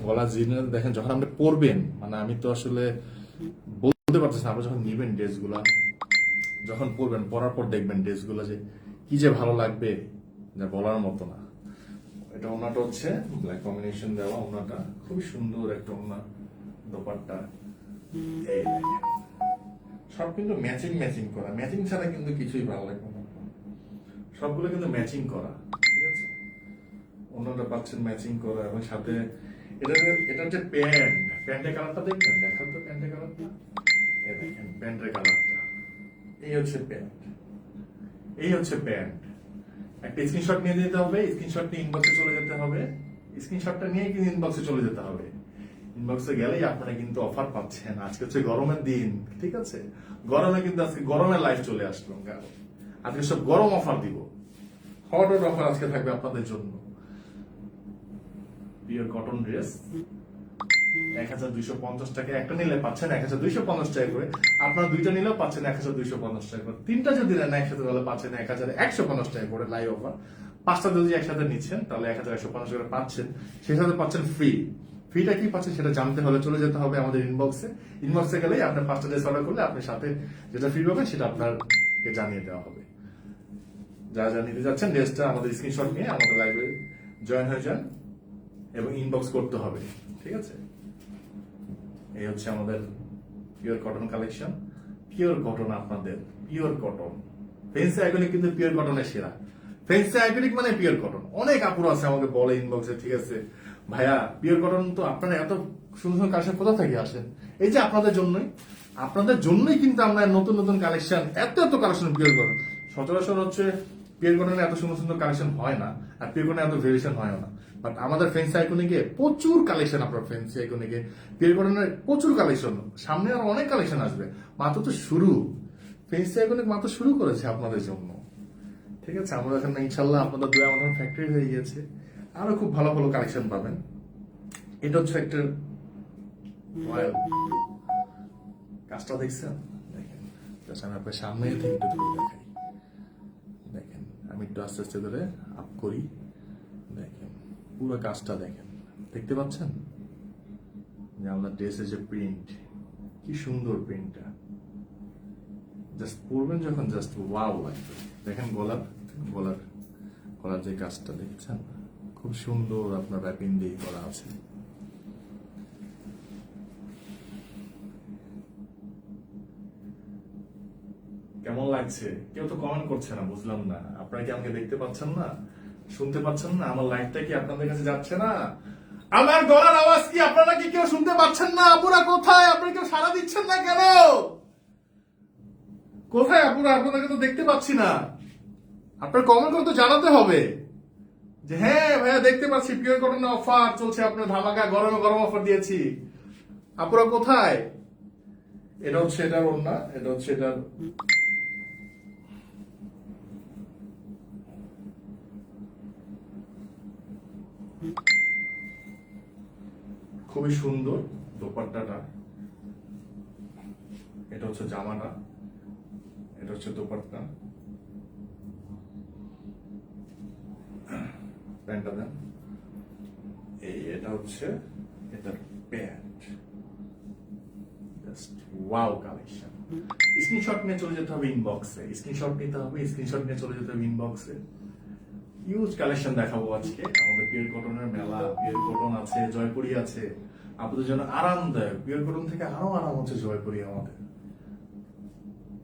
গলার ডিজাইন দেখেন, যখন আপনি পরবেন, মানে আমি তো আসলে বলতে পারতেছি না, আপনি যখন নিবেন ড্রেসগুলা, যখন পরবেন, পরার পর দেখবেন ড্রেসগুলো যে কি যে ভালো লাগবে, যা বলার মতো না। এটা ওনাটা হচ্ছে ব্ল্যাক কম্বিনেশন দেওয়া, ওনাটা খুবই সুন্দর একটা ওনা, দোপাট্টা এই দেখেন। সব কিন্তু ম্যাচিং ম্যাচিং করা, ম্যাচিং ছাড়া কিন্তু কিছুই ভালো লাগবে না। সবগুলো কিন্তু ম্যাচিং করা, ঠিক আছে। ওনাটা পাচ্ছেন ম্যাচিং করা, এবং সাথে এটা হচ্ছে প্যান্টের কালারটা দেখবেন, দেখান তো প্যান্টের কালারটা, এই দেখেন প্যান্টের কালারটা, এই হচ্ছে প্যান্ট, এই হচ্ছে প্যান্ট। একটা স্ক্রিনশট নিয়ে দিতে হবে, স্ক্রিনশট নিয়ে ইনবক্সে চলে যেতে হবে, স্ক্রিনশটটা নিয়ে কিন্তু ইনবক্সে চলে যেতে হবে। ইনবক্সে গেলেই আপনারা কিন্তু অফার পাচ্ছেন। আজকে হচ্ছে গরমের দিন, ঠিক আছে, গরমে কিন্তু আজকে গরমের লাইফ চলে আসলো, আজকে সব গরম অফার দিব, হট অফার আজকে থাকবে আপনাদের জন্য। পিওর কটন ড্রেস 1,250 টাকা, একটা নিলে পাচ্ছেন 1,250 টাকা করে, আপনারা দুইটা নিলেও পাচ্ছেন 1,250 টাকা করে, তিনটা যদি নেন একসাথে তাহলে পাচ্ছেন 1,150 টাকা করে লাইভ অফার। 5টা যদি একসাথে নিচ্ছেন তাহলে 1,150 টাকা পাচ্ছেন, সেই সাথে পাচ্ছেন ফ্রি। ফ্রিটা কি পাচ্ছেন সেটা জানতে হলে চলে যেতে হবে আমাদের ইনবক্সে গেলেই আপনার 5টা ড্রেস অর্ডার করলে আপনি সাথে যেটা ফ্রি পাবেন সেটা আপনাকে জানিয়ে দেওয়া হবে। যারা যা নিতে যাচ্ছেন ড্রেসটা আমাদের স্ক্রিনশট নিয়ে আমাদের লাইভে জয়েন হয়ে যান এবং ইনবক্স করতে হবে, ঠিক আছে। এই হচ্ছে আমাদের pure cotton collection, pure cotton, আপনাদের পিওর কটন। ফেন্সি আইকনিক কিন্তু পিওর কটনের সেরা, ফেন্সি আইকনিক মানে পিওর কটন। অনেক আপুর আছে আমাকে বলে ইনবক্সে, ঠিক আছে ভাইয়া পিওর কটন তো আপনারা এত সুন্দর সুন্দর কালেকশন কোথা থেকে আসেন? এই যে আপনাদের জন্যই কিন্তু আমরা নতুন নতুন কালেকশন, এত কালেকশন পিওর কটন। সচরাচর হচ্ছে পিওর কটনের এত সুন্দর সুন্দর কালেকশন হয় না, আর পিওর কটনের এত ভেরিয়েশন হয় না। বাট আমাদের ফেন্সি আইকনিকে প্রচুর কালেকশন, আপনার ফেন্সি আইকনিকে পিওর কটনের প্রচুর কালেকশন, সামনে আর অনেক কালেকশন আসবে। মাত্র তো শুরু, ফেন্সি আইকনিক মাত্র শুরু করেছে আপনাদের জন্য, ঠিক আছে। আমরা এখানে ইনশাল্লাহ আপনাদের দয়া আমাদের ফ্যাক্টরি হয়ে গিয়েছে, আরো খুব ভালো ভালো কালেকশন পাবেন। এটা হচ্ছে একটা রয়্যাল, কাজটা দেখছেন, দেখেন আমি আপনার সামনে থেকে একটু ধরে দেখাই, দেখেন আমি একটু আস্তে আস্তে ধরে আপ করি, দেখেন পুরো কাজটা দেখেন, দেখতে পাচ্ছেন যে আমাদের ড্রেসের যে প্রিন্ট, কি সুন্দর প্রিন্টটা, জাস্ট পরবেন যখন জাস্ট ওয়াও লাগবে। দেখেন গলার যে কাজটা দেখছেন, খুব সুন্দর আপনার র্যাপিং দিয়ে করা আছে। কেমন লাগছে? কেউ তো কমেন্ট করছে না, বুঝলাম না। আপনারা কি আমাকে দেখতে পাচ্ছেন না, শুনতে পাচ্ছেন না? আমার লাইভটা কি আপনাদের কাছে যাচ্ছে না? আমার গলার আওয়াজ কি আপনারা কি কেউ শুনতে পাচ্ছেন না? আপুরা কোথায়? আপনারা কেউ সাড়া দিচ্ছেন না কেন? কোথায় আপুরা? আপনাদেরকে তো দেখতে পাচ্ছি না। আপনার কমেন্ট করে তো জানাতে হবে যে হ্যাঁ ভাইয়া দেখতে পাচ্ছি পিওর কটন অফার চলছে, আপনার ধামাকা গরমে গরম অফার দিয়েছি। আপুরা কোথায়? এটা হচ্ছে এটার ওড়না, এটা হচ্ছে এটার খুবই সুন্দর দোপাট্টাটা, এটা হচ্ছে জামাটা, এটা হচ্ছে দোপাট্টা, প্যান্টটা দেন, এটা হচ্ছে এটার pant, just wow collection. Screenshot নিয়ে চলে যেতে হবে ইনবক্সে, স্ক্রিনশট নিতে হবে, স্ক্রিনশট নিয়ে চলে যেতে হবে ইনবক্সে। হিউজ কালেকশন দেখাবো আজকে। আমাদের পিওর কটনের মেলা, পিওর কটন আছে, জয়পুরি আছে, আপনাদের জন্য আরামদায়ক। পিওর কটন থেকে আরো আরাম হচ্ছে জয়পুরি আমাদের।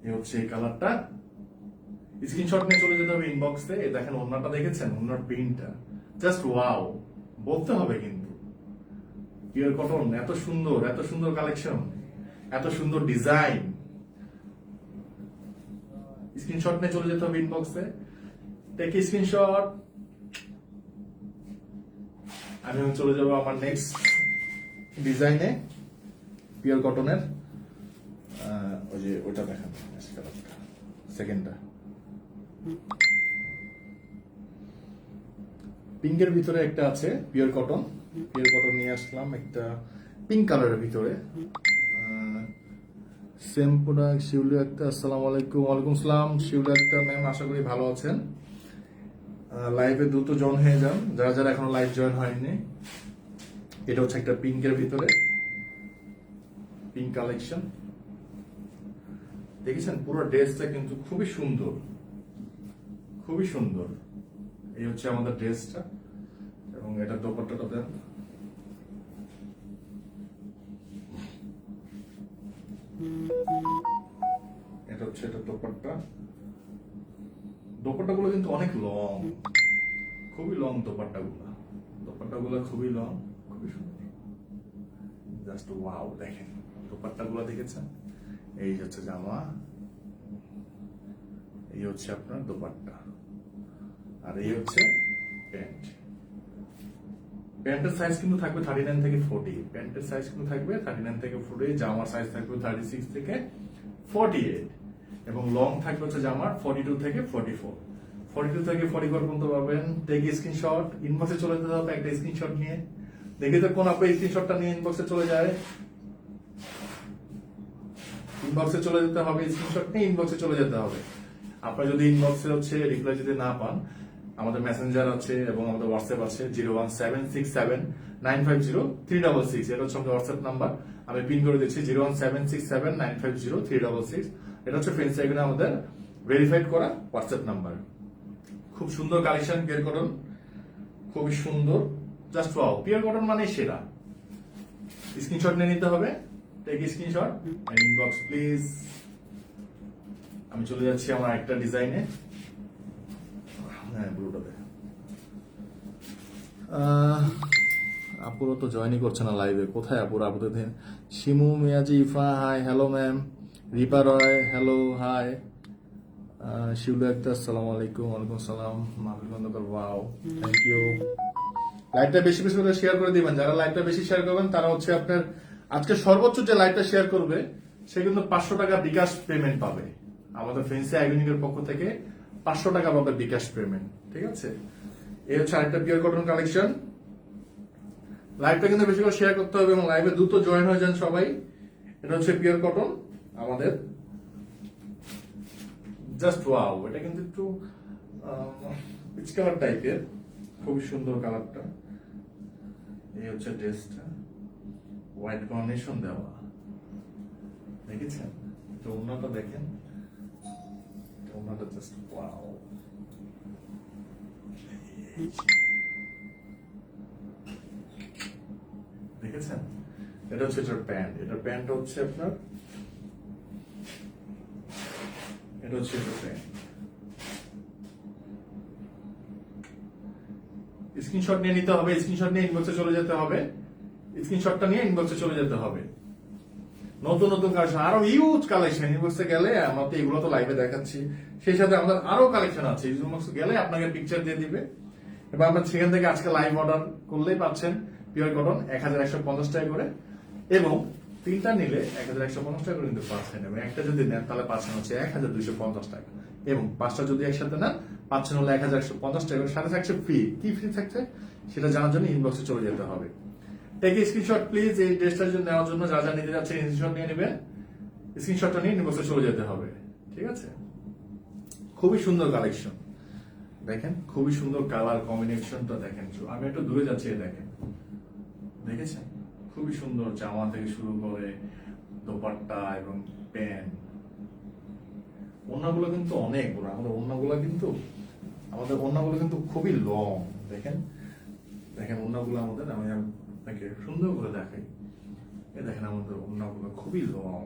এই হচ্ছে এই কালারটা। স্ক্রিনশট নিয়ে চলে যেতে হবে ইনবক্সে। এই দেখেন ওন্নাটা দেখেছেন, ওন্নার প্রিন্টটা জাস্ট ওয়াও বলতে হবে কিন্তু। পিওর কটন এত সুন্দর, এত সুন্দর কালেকশন, এত সুন্দর ডিজাইন। স্ক্রিনশট নিয়ে চলে যেতে হবে ইনবক্সে। Take screenshot. আমি চলে যাবো আমার নেক্সট ডিজাইনে, পিওর কটনের। ওই যে ওইটা দেখেন, সেকেন্ডটা পিঙ্কের ভিতরে একটা আছে পিওর কটন। পিওর কটন নিয়ে আসলাম একটা পিঙ্ক কালারের ভিতরে। সেম প্রোডাক্ট শিউলি একটা। আসসালামু আলাইকুম। ওয়ালাইকুম সালাম শিউলি একটা ম্যাম, আশা করি ভালো আছেন। লাইভে দ্রুত জয়েন হয়ে যান যারা যারা এখনো লাইভ জয়েন হয়নি। এটা হচ্ছে একটা পিঙ্কের ভিতরে, পিঙ্ক কালেকশন। দেখেছেন পুরো ড্রেসটা কিন্তু খুবই সুন্দর, খুবই সুন্দর। এই হচ্ছে আমাদের ড্রেসটা, এবং এটা দোপাট্টাটা দেন। এটা হচ্ছে এটা দোপাট্টা। দোপাট্টাগুলো কিন্তু অনেক লং, খুবই লং দোপাট্টাগুলো। দোপাট্টাগুলো খুবই লং, খুবই সুন্দর। জাস্ট ওয়াও দেখেন দোপাট্টাগুলো দেখেছেন। এই হচ্ছে জামা, এই হচ্ছে আপনার দোপাট্টা, আর এই হচ্ছে প্যান্ট। প্যান্টের সাইজ কিন্তু থাকবে 39 থেকে 40। প্যান্টের সাইজ কিন্তু থাকবে 39 থেকে 40। জামার সাইজ থাকবে 36 থেকে 48, এবং লং থাকবে হচ্ছে জামার 42 থেকে 44। 42 থেকে 44 পর্যন্ত পাবেন। টেক স্ক্রিনশট, ইনবক্সে চলে যেতে হবে একটা স্ক্রিনশট নিয়ে। দেখি তো কোন আপনার স্ক্রিনশটটা নিয়ে ইনবক্সে চলে যায়। ইনবক্সে চলে যেতে হবে, স্ক্রিনশট নিয়ে ইনবক্সে চলে যেতে হবে। আপনার যদি ইনবক্সে হচ্ছে রিপ্লাই যদি না পান, আমাদের মেসেঞ্জার আছে এবং আমাদের হোয়াটসঅ্যাপ আছে 01767950366। এটা হচ্ছে আমাদের হোয়াটসঅ্যাপ নাম্বার, আমি পিন করে দিচ্ছি 01767950366। এটা হচ্ছে ফ্রেন্ডস আইকনে আমাদের ভেরিফাইড করা হোয়াটসঅ্যাপ নাম্বার। খুব সুন্দর কালেকশন পিওর কটন, খুবই সুন্দর। জাস্ট ওয়াও, পিওর কটন মানে সেরা। স্ক্রিনশট নিয়ে নিতে হবে। Take screenshot and inbox please. আমি চলে যাচ্ছি আমার একটা ডিজাইনে। হ্যাঁ ব্লুটাতে আপুরা তো জয়েনই করছে না লাইভে। কোথায় আপুরা? আপুদের Shimu Miazi Ifa hi, hello ma'am. Ripa Roy hello hi. Shiulu একটা আসসালামু আলাইকুম। ওয়ালাইকুম সালাম। Mahbub Khandakar wow, thank you. লাইভটা বেশি বেশি করে শেয়ার করে দিবেন। যারা লাইভটা বেশি শেয়ার করবেন তারা হচ্ছে আপনার আজকে সর্বোচ্চ যে লাইভটা শেয়ার করবে সে কিন্তু 500 টাকা বিকাশ পেমেন্ট পাবে। আমাদের ফেন্সি আইকনিকের পক্ষ থেকে 500 টাকা পাবে বিকাশ পেমেন্ট, ঠিক আছে? এই হচ্ছে আরেকটা পিওর কটন কালেকশন। লাইভটা কিন্তু বেশি করে শেয়ার করতে হবে এবং লাইভে দ্রুত জয়েন হয়ে যান সবাই। এটা হচ্ছে পিওর কটন আমাদের। জাস্ট ওয়াও, এটা কিন্তু একটু পিচ কালার টাইপের, খুবই সুন্দর কালারটা। এই হচ্ছে ড্রেসটা, হোয়াইট কম্বিনেশন দেওয়া, দেখেছেন? তো ওন্নাটা দেখেন, ওন্নাটা জাস্ট ওয়াও। দেখেছেন? এটা হচ্ছে এটার প্যান্ট। এটার প্যান্ট হচ্ছে আপনার, এটা হচ্ছে এটার প্যান্ট। স্ক্রিনশট নিয়ে নিতে হবে, স্ক্রিনশট নিয়ে ইনবক্সে চলে যেতে হবে। স্ক্রিনশটটা নিয়ে ইনবক্সে চলে যেতে হবে। নতুন নতুন কালেকশন, আরো হিউজ কালেকশন। ইনবক্সে গেলে আমরা তো এগুলো তো লাইভে দেখাচ্ছি, সেই সাথে আমাদের আরো কালেকশন আছে। ইনবক্সে গেলে আপনাকে পিকচার দিয়ে দিবে, এবং আপনার সেখান থেকে আজকে লাইভ অর্ডার করলেই পাচ্ছেন পিওর কটন 1150 টাকা করে, এবং তিনটা নিলে 1150 টাকা করে কিন্তু পাচ্ছেন, এবং একটা যদি নেন তাহলে পাচ্ছেন হচ্ছে 1250 টাকা, এবং 5টা যদি একসাথে নেন পাচ্ছেন হলো 1150 টাকা। সাথে থাকছে ফ্রি। কি ফ্রি থাকছে সেটা জানার জন্য ইনবক্সে চলে যেতে হবে। Take screenshot please. এই ড্রেসটার জন্য নেওয়ার জন্য যা যা নিতে যাচ্ছে স্ক্রিনশট নিয়ে নেবেন। স্ক্রিনশটটা নিয়ে ইনবক্সে চলে যেতে হবে, ঠিক আছে? খুবই সুন্দর কালেকশন দেখেন, খুবই সুন্দর কালার কম্বিনেশনটা দেখেন। আমি একটু দূরে যাচ্ছি, দেখেন, দেখেছেন? খুবই সুন্দর জামা থেকে শুরু করে দোপাট্টা এবং প্যান্ট। ওড়নাগুলো কিন্তু অনেক বড়, আমাদের ওড়নাগুলো কিন্তু খুবই লং। দেখেন দেখেন ওড়নাগুলো আমাদের, আমি আপনাকে সুন্দর করে দেখাই। দেখেন আমাদের ওড়নাগুলো খুবই লং,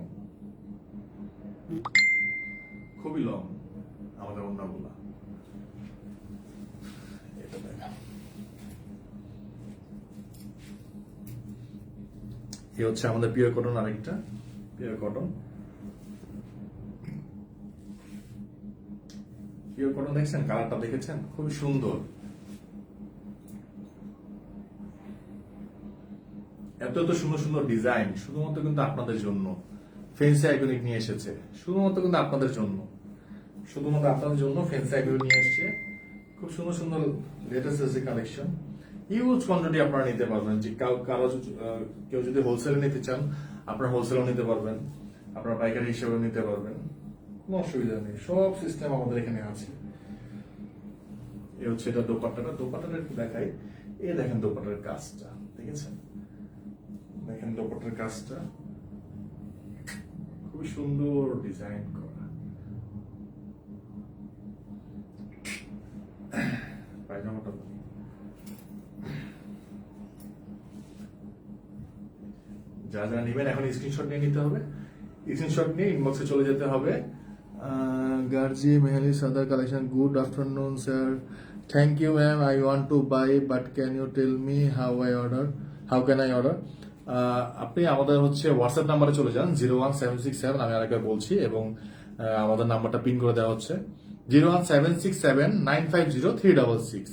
খুবই লং আমাদের ওড়নাগুলো। এটা দেখেন, এই হচ্ছে আমাদের পিওর কটন, আরেকটা পিওর কটন। পিওর কটন দেখছেন, কালারটা দেখেছেন, খুবই সুন্দর। এত এত সুন্দর সুন্দর ডিজাইন শুধুমাত্র কিন্তু আপনাদের জন্য ফ্যান্সি আইকনিক নিয়ে এসেছে, শুধুমাত্র কিন্তু আপনাদের জন্য, শুধুমাত্র আপনাদের জন্য ফ্যান্সি আইকনিক নিয়ে এসেছে। খুব সুন্দর সুন্দর লেটেস্ট এসে কালেকশন, হিউজ কোয়ান্টিটি আপনারা নিতে পারবেন। যে কারো কেউ যদি হোলসেলে নিতে চান, আপনারা হোলসেলও নিতে পারবেন, আপনারা পাইকারি হিসেবে নিতে পারবেন, কোনো অসুবিধা নেই। সব সিস্টেম আমাদের এখানে আছে। এই হচ্ছে এটা দোপাট্টাটা একটু দেখাই। এই দেখেন দোপাট্টার কাজটা, দেখেছেন? দেখেন দোপাট্টার কাজটা খুবই সুন্দর ডিজাইন করা। পায়জামাটা যা যা নেবেন এখন স্ক্রিনশট নিয়ে নিতে হবে। স্ক্রিনশট নিয়ে ইনবক্সে চলে যেতে হবে। গার্জি মেহেলি সাদার collection, good afternoon sir, thank you ma'am, I want to buy but can you tell me how can I order. আপনি আমাদের হচ্ছে হোয়াটসঅ্যাপ নাম্বারে চলে যান 01767, আমি আরেকবার বলছি, এবং আমাদের নাম্বারটা পিন করে দেওয়া হচ্ছে 01767950366,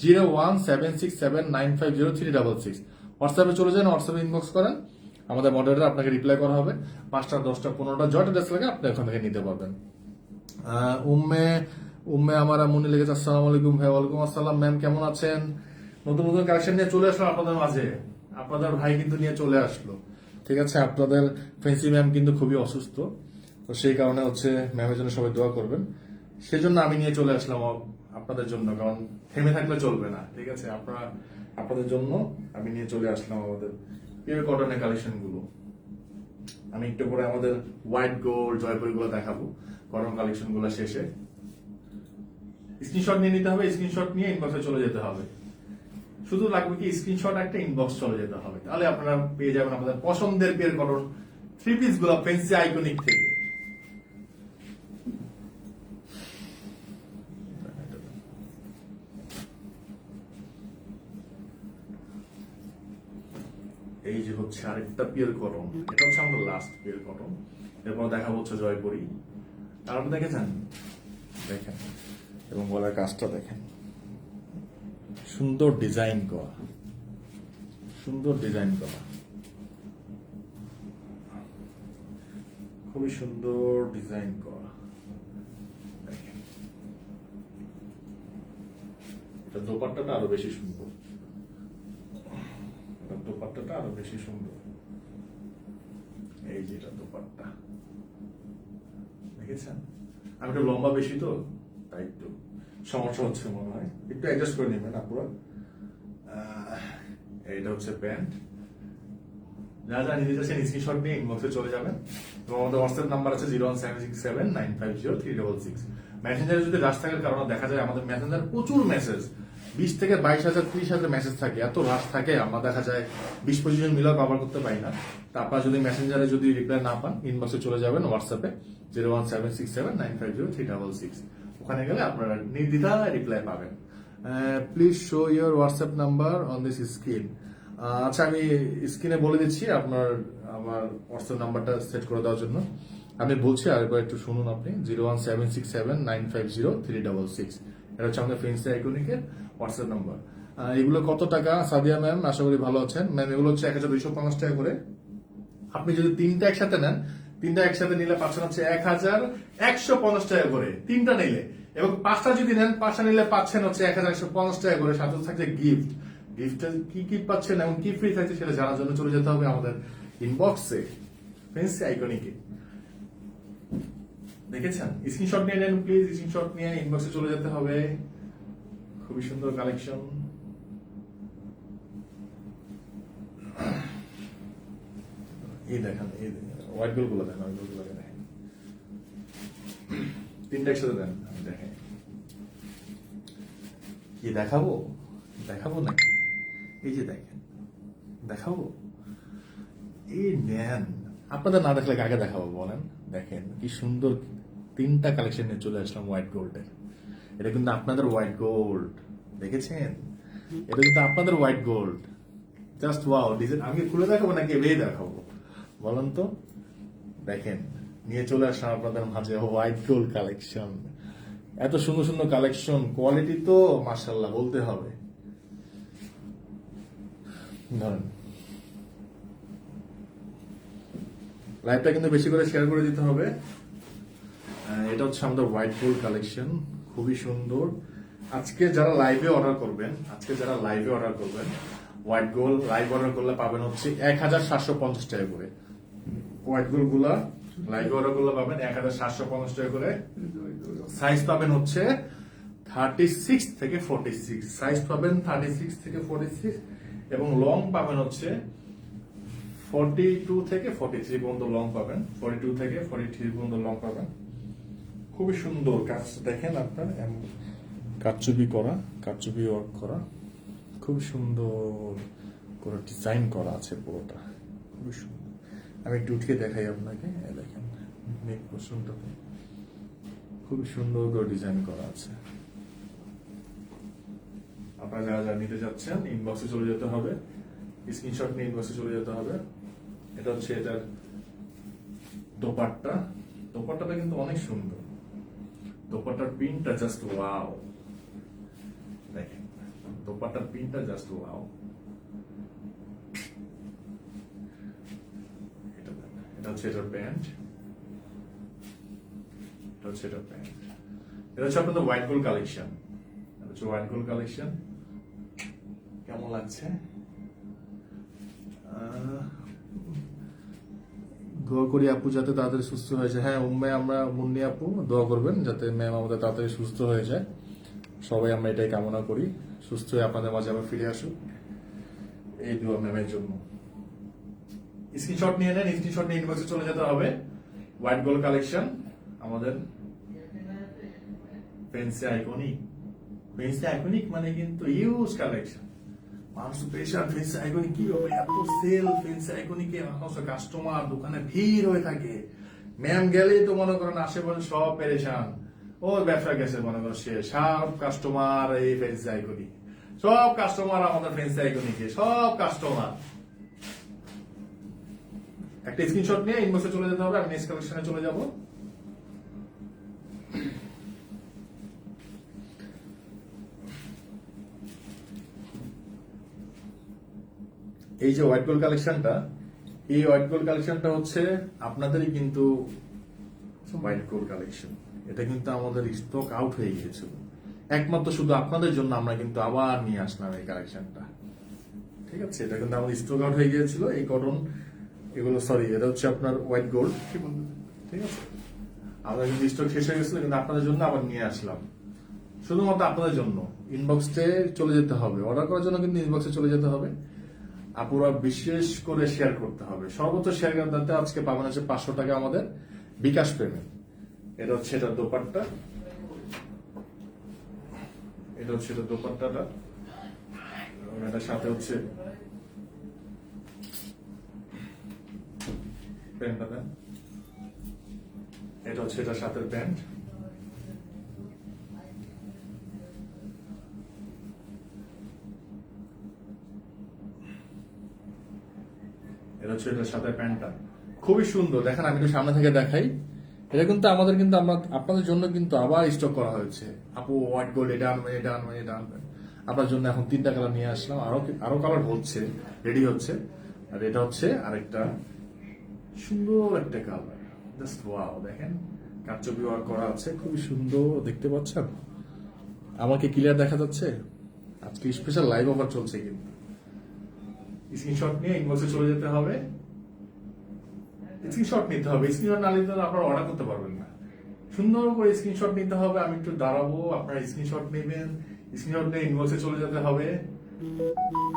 01767950366। হোয়াটসঅ্যাপে চলে যান, হোয়াটসঅ্যাপে ইনবক্স করেন, আমাদের মডেলটা আপনাকে রিপ্লাই করা হবে। 5টা 10টা 15টা জয়টা ড্রেস লাগে আপনি ওখান থেকে নিতে পারবেন। উম্মে আমার মনে লেগেছে, আসসালামু আলাইকুম ভাই। ওয়ালাইকুম আসসালাম ম্যাম, কেমন আছেন? নতুন নতুন কালেকশন নিয়ে চলে আসলাম আপনাদের মাঝে, আপনাদের ভাই কিন্তু নিয়ে চলে আসলো। ঠিক আছে, আপনাদের ফেন্সি ম্যাম কিন্তু খুবই অসুস্থ, তো সেই কারণে হচ্ছে ম্যামের জন্য সবাই দোয়া করবেন। সেই জন্য আমি নিয়ে চলে আসলাম আপনাদের জন্য, কারণ থেমে থাকলে চলবে না। ঠিক আছে, আপনাদের জন্য আমি নিয়ে চলে আসলাম আমাদের পিওর কটনের কালেকশন গুলো। আমি একটু পরে আমাদের হোয়াইট গোল্ড জয়পুরি গুলো দেখাবো কটন কালেকশন গুলো শেষে। স্ক্রিনশট নিয়ে নিতে হবে, স্ক্রিনশট নিয়ে ইনবক্সে চলে যেতে হবে। শুধু লাগবে কি স্ক্রিনশট, একটা ইনবক্স চলে যেতে হবে, তাহলে আপনারা পেয়ে যাবেন আমাদের পছন্দের পিওর কটন থ্রি পিস গুলো ফেন্সি আইকনিক থেকে। এই যে হচ্ছে আরেকটা পিওর কটন, এটা হচ্ছে আমাদের লাস্ট পিওর কটন। এরপর দেখা হচ্ছে জয়পুরি। কারণ দেখেছেন, দেখেন, এবং গলার কাজটা দেখেন, সুন্দর ডিজাইন করা, সুন্দর ডিজাইন করা, খুবই সুন্দর ডিজাইন করা। দেখেন, এটা দোপাট্টাটা আরো বেশি সুন্দর, দোপাট্টাটা আরো বেশি সুন্দর। এই যে এটা দোপাট্টা, দেখেছেন? আমি একটু লম্বা বেশি তো, তাই একটু সমস্যা হচ্ছে মনে হয়, একটু অ্যাডজাস্ট করে নেবেন আপনারা। এইটা হচ্ছে প্যান্ট। যা যা নিতে চাচ্ছেন স্ক্রিনশট নিয়ে ইনবক্সে চলে যাবেন, এবং আমাদের হোয়াটসঅ্যাপ নাম্বার আছে 01767950366। মেসেঞ্জারে যদি রাশ থাকার কারণে দেখা যায় আমাদের মেসেঞ্জারে প্রচুর মেসেজ, 20 থেকে 22,000 30,000 মেসেজ থাকে, এত রাশ থাকে, আমরা দেখা যায় 20-25 জন মিলেও কভার করতে পারি না। তা আপনারা যদি মেসেঞ্জারে যদি রিপ্লাই না পান, ইনবক্সে চলে যাবেন হোয়াটসঅ্যাপে 01767950366, ওখানে গেলে আপনারা নির্দ্বিধায় রিপ্লাই পাবেন। Please show your WhatsApp number on this screen. আচ্ছা, আমি স্ক্রিনে বলে দিচ্ছি আপনার আমার হোয়াটসঅ্যাপ নাম্বারটা সেট করে দেওয়ার জন্য। আমি বলছি, আরেকবার একটু শুনুন আপনি, 01767950366। এটা হচ্ছে আমাদের ফেন্সি আইকনিকের হোয়াটসঅ্যাপ নাম্বার। এগুলো কত টাকা সাদিয়া ম্যাম? আশা করি ভালো আছেন ম্যাম। এগুলো হচ্ছে 1250 টাকা করে। আপনি যদি তিনটা একসাথে নেন, তিনটা একসাথে নিলে পাচ্ছেন হচ্ছে 1150 টাকা করে তিনটা নিলে, এবং 5টা যদি নেন, 5টা নিলে পাচ্ছেন হচ্ছে 1150 টাকা করে। সাথে থাকছে গিফট। গিফটে কি কি পাচ্ছেন এবং কি ফ্রি থাকছে সেটা জানার জন্য চলে যেতে হবে আমাদের ইনবক্সে ফেন্সি আইকনিকে। দেখেছেন? স্ক্রিনশট নিয়ে নেন প্লিজ, স্ক্রিনশট নিয়ে ইনবক্সে চলে যেতে হবে। খুবই সুন্দর কালেকশন। এই দেখেন এই হোয়াইট গোল্ড গুলো দেখেন, হোয়াইট গোল্ড গুলো দেখেন, তিনটা একসাথে দেন, আমি দেখেন কি দেখাবো, দেখাবো নাকি? এই যে দেখেন, দেখাবো, এই নেন। আপনাদের না দেখলে কাকে দেখাবো বলেন? দেখেন কি সুন্দর তিনটা কালেকশন নিয়ে চলে আসলাম হোয়াইট গোল্ডের। এটা কিন্তু আপনাদের হোয়াইট গোল্ড, দেখেছেন? এটা কিন্তু আপনাদের white gold. Just wow design. আমি খুলে দেখাবো নাকি এভাবেই দেখাবো বলেন তো? দেখেন নিয়ে চলে আসলাম আপনাদের মাঝে হোয়াইট গোল্ড কালেকশন। এত সুন্দর সুন্দর কালেকশন, কোয়ালিটি তো মাশাআল্লাহ বলতে হবে। ধরেন লাইভটা কিন্তু বেশি করে শেয়ার করে দিতে হবে। এটা হচ্ছে আমাদের হোয়াইট গোল্ড কালেকশন, খুবই সুন্দর। আজকে যারা লাইভে অর্ডার করবেন, হোয়াইট গোল্ড লাইভ অর্ডার করলে পাবেন হচ্ছে 1750 টাকা করে। হোয়াইট গোল্ড গুলা লাইভে অর্ডার করলে পাবেন 1750 টাকা করে। সাইজ পাবেন হচ্ছে 36 থেকে 46, সাইজ পাবেন 36 থেকে 46 এবং লং পাবেন হচ্ছে 42 থেকে 43 পর্যন্ত লং পাবেন, 42 থেকে 43 পর্যন্ত লং পাবেন। খুবই সুন্দর কাজ দেখেন আপনার, কারচুপি করা, কারচুপি ওয়ার্ক করা, খুব সুন্দর করে ডিজাইন করা আছে পুরোটা, খুবই সুন্দর। আমি একটু উঠিয়ে দেখাই আপনাকে, দেখেন নেক পোর্শনটা খুবই সুন্দর করে ডিজাইন করা আছে। আপনারা যারা যারা নিতে যাচ্ছেন ইনবক্সে চলে যেতে হবে, স্ক্রিনশট নিয়ে ইনবক্সে চলে যেতে হবে। এটা হচ্ছে এটার দোপাট্টা, দোপাট্টাটা কিন্তু অনেক সুন্দর, দোপাট্টার প্রিন্টটা জাস্ট ওয়াও। দেখেন দোপাট্টার প্রিন্টটা জাস্ট ওয়াও। এটা হচ্ছে এটার প্যান্ট, এটা হচ্ছে এটার প্যান্ট। এটা হচ্ছে আপনাদের হোয়াইট গোল্ড কালেকশন, এটা হচ্ছে হোয়াইট গোল্ড কালেকশন। কেমন লাগছে? দোয়া করি আপু যাতে তাড়াতাড়ি সুস্থ হয়ে যায়। হ্যাঁ আমরা মুন্নি আপু দোয়া করবেন যাতে ম্যাম আমাদের তাড়াতাড়ি সুস্থ হয়ে যায়। সবাই আমরা এটাই কামনা করি, সুস্থ হয়ে আপনাদের মাঝে আবার ফিরে আসুক, এই দোয়া ম্যামের জন্য। স্ক্রিনশট নিয়ে নেন, স্ক্রিনশট নিয়ে ইনবক্সে চলে যেতে হবে। হোয়াইট গোল্ড কালেকশন আমাদের ফ্যান্সি আইকনিক, ফ্যান্সি আইকনিক মানে কিন্তু ইউজ কালেকশন। মানুষ পেশার ফেন্সি আইকনিক কি হবে, এত সেল ফেন্সি আইকনিকে মানুষ কাস্টমার দোকানে ভিড় হয়ে থাকে। ম্যাম গেলেই তো মনে করেন আশেপাশে সব পেরেশান, ও ব্যবসা গেছে মনে করেন সে, সব কাস্টমার এই ফেন্সি আইকনিক, সব কাস্টমার আমাদের ফেন্সি আইকনিকে, সব কাস্টমার। একটা স্ক্রিনশট নিয়ে ইনবক্সে চলে যেতে হবে, আমি নেক্সট কালেকশনে চলে যাব। এই যে হোয়াইট গোল্ড কালেকশনটা, এই হোয়াইট গোল্ড কালেকশনটা হচ্ছে আপনাদেরই কিন্তু হোয়াইট গোল্ড কালেকশন। এটা কিন্তু আমাদের স্টক আউট হয়ে গিয়েছিল, একমাত্র শুধু আপনাদের জন্য আমরা কিন্তু আবার নিয়ে আসলাম এই কালেকশনটা। ঠিক আছে, এটা কিন্তু আমাদের স্টক আউট হয়ে গিয়েছিল। এই কটন এগুলো, সরি এটা হচ্ছে আপনার হোয়াইট গোল্ড, ঠিক আছে। আমাদের কিন্তু স্টক শেষ হয়ে গেছিল, কিন্তু আপনাদের জন্য আবার নিয়ে আসলাম, শুধুমাত্র আপনাদের জন্য। ইনবক্সে চলে যেতে হবে, অর্ডার করার জন্য কিন্তু ইনবক্সে চলে যেতে হবে। আপুরা বিশেষ করে শেয়ার করতে হবে, সর্বোচ্চ শেয়ার করতে। আজকে পাবেন হচ্ছে 500 টাকা আমাদের বিকাশ পেমেন্ট। এটা হচ্ছে এটা দোপাট্টা, এটা হচ্ছে এটা দোপাট্টাটা, এটার সাথে হচ্ছে প্যান্টটা দেন, এটা হচ্ছে এটার সাথে প্যান্ট। এটা হচ্ছে এটার সাথে প্যান্টটা, খুবই সুন্দর। দেখেন আমি একটু সামনে থেকে দেখাই, এটা কিন্তু আমাদের কিন্তু আমরা আপনাদের জন্য কিন্তু আবার স্টক করা হয়েছে। আপু হোয়াইট গোল্ড এটা আনবেন, এটা আনবেন, এটা আনবেন, আপনার জন্য এখন 3টা কালার নিয়ে আসলাম, আরো কালার হচ্ছে, রেডি হচ্ছে। আর এটা হচ্ছে আরেকটা সুন্দর একটা কালার, জাস্ট ওয়াও। দেখেন কারচুপি ওয়ার্ক করা আছে, খুবই সুন্দর, দেখতে পাচ্ছেন? আমাকে ক্লিয়ার দেখা যাচ্ছে? আজকে স্পেশাল লাইভ অফার চলছে, কিন্তু স্ক্রিনশট নিয়ে ইনবক্সে চলে যেতে হবে, স্ক্রিনশট নিতে হবে। স্ক্রিনশট না নিতে আপনারা অর্ডার করতে পারবেন না। সুন্দর করে স্ক্রিনশট নিতে হবে, আমি একটু দাঁড়াবো, আপনারা স্ক্রিনশট নেবেন, স্ক্রিনশট নিয়ে ইনবক্সে চলে যেতে হবে।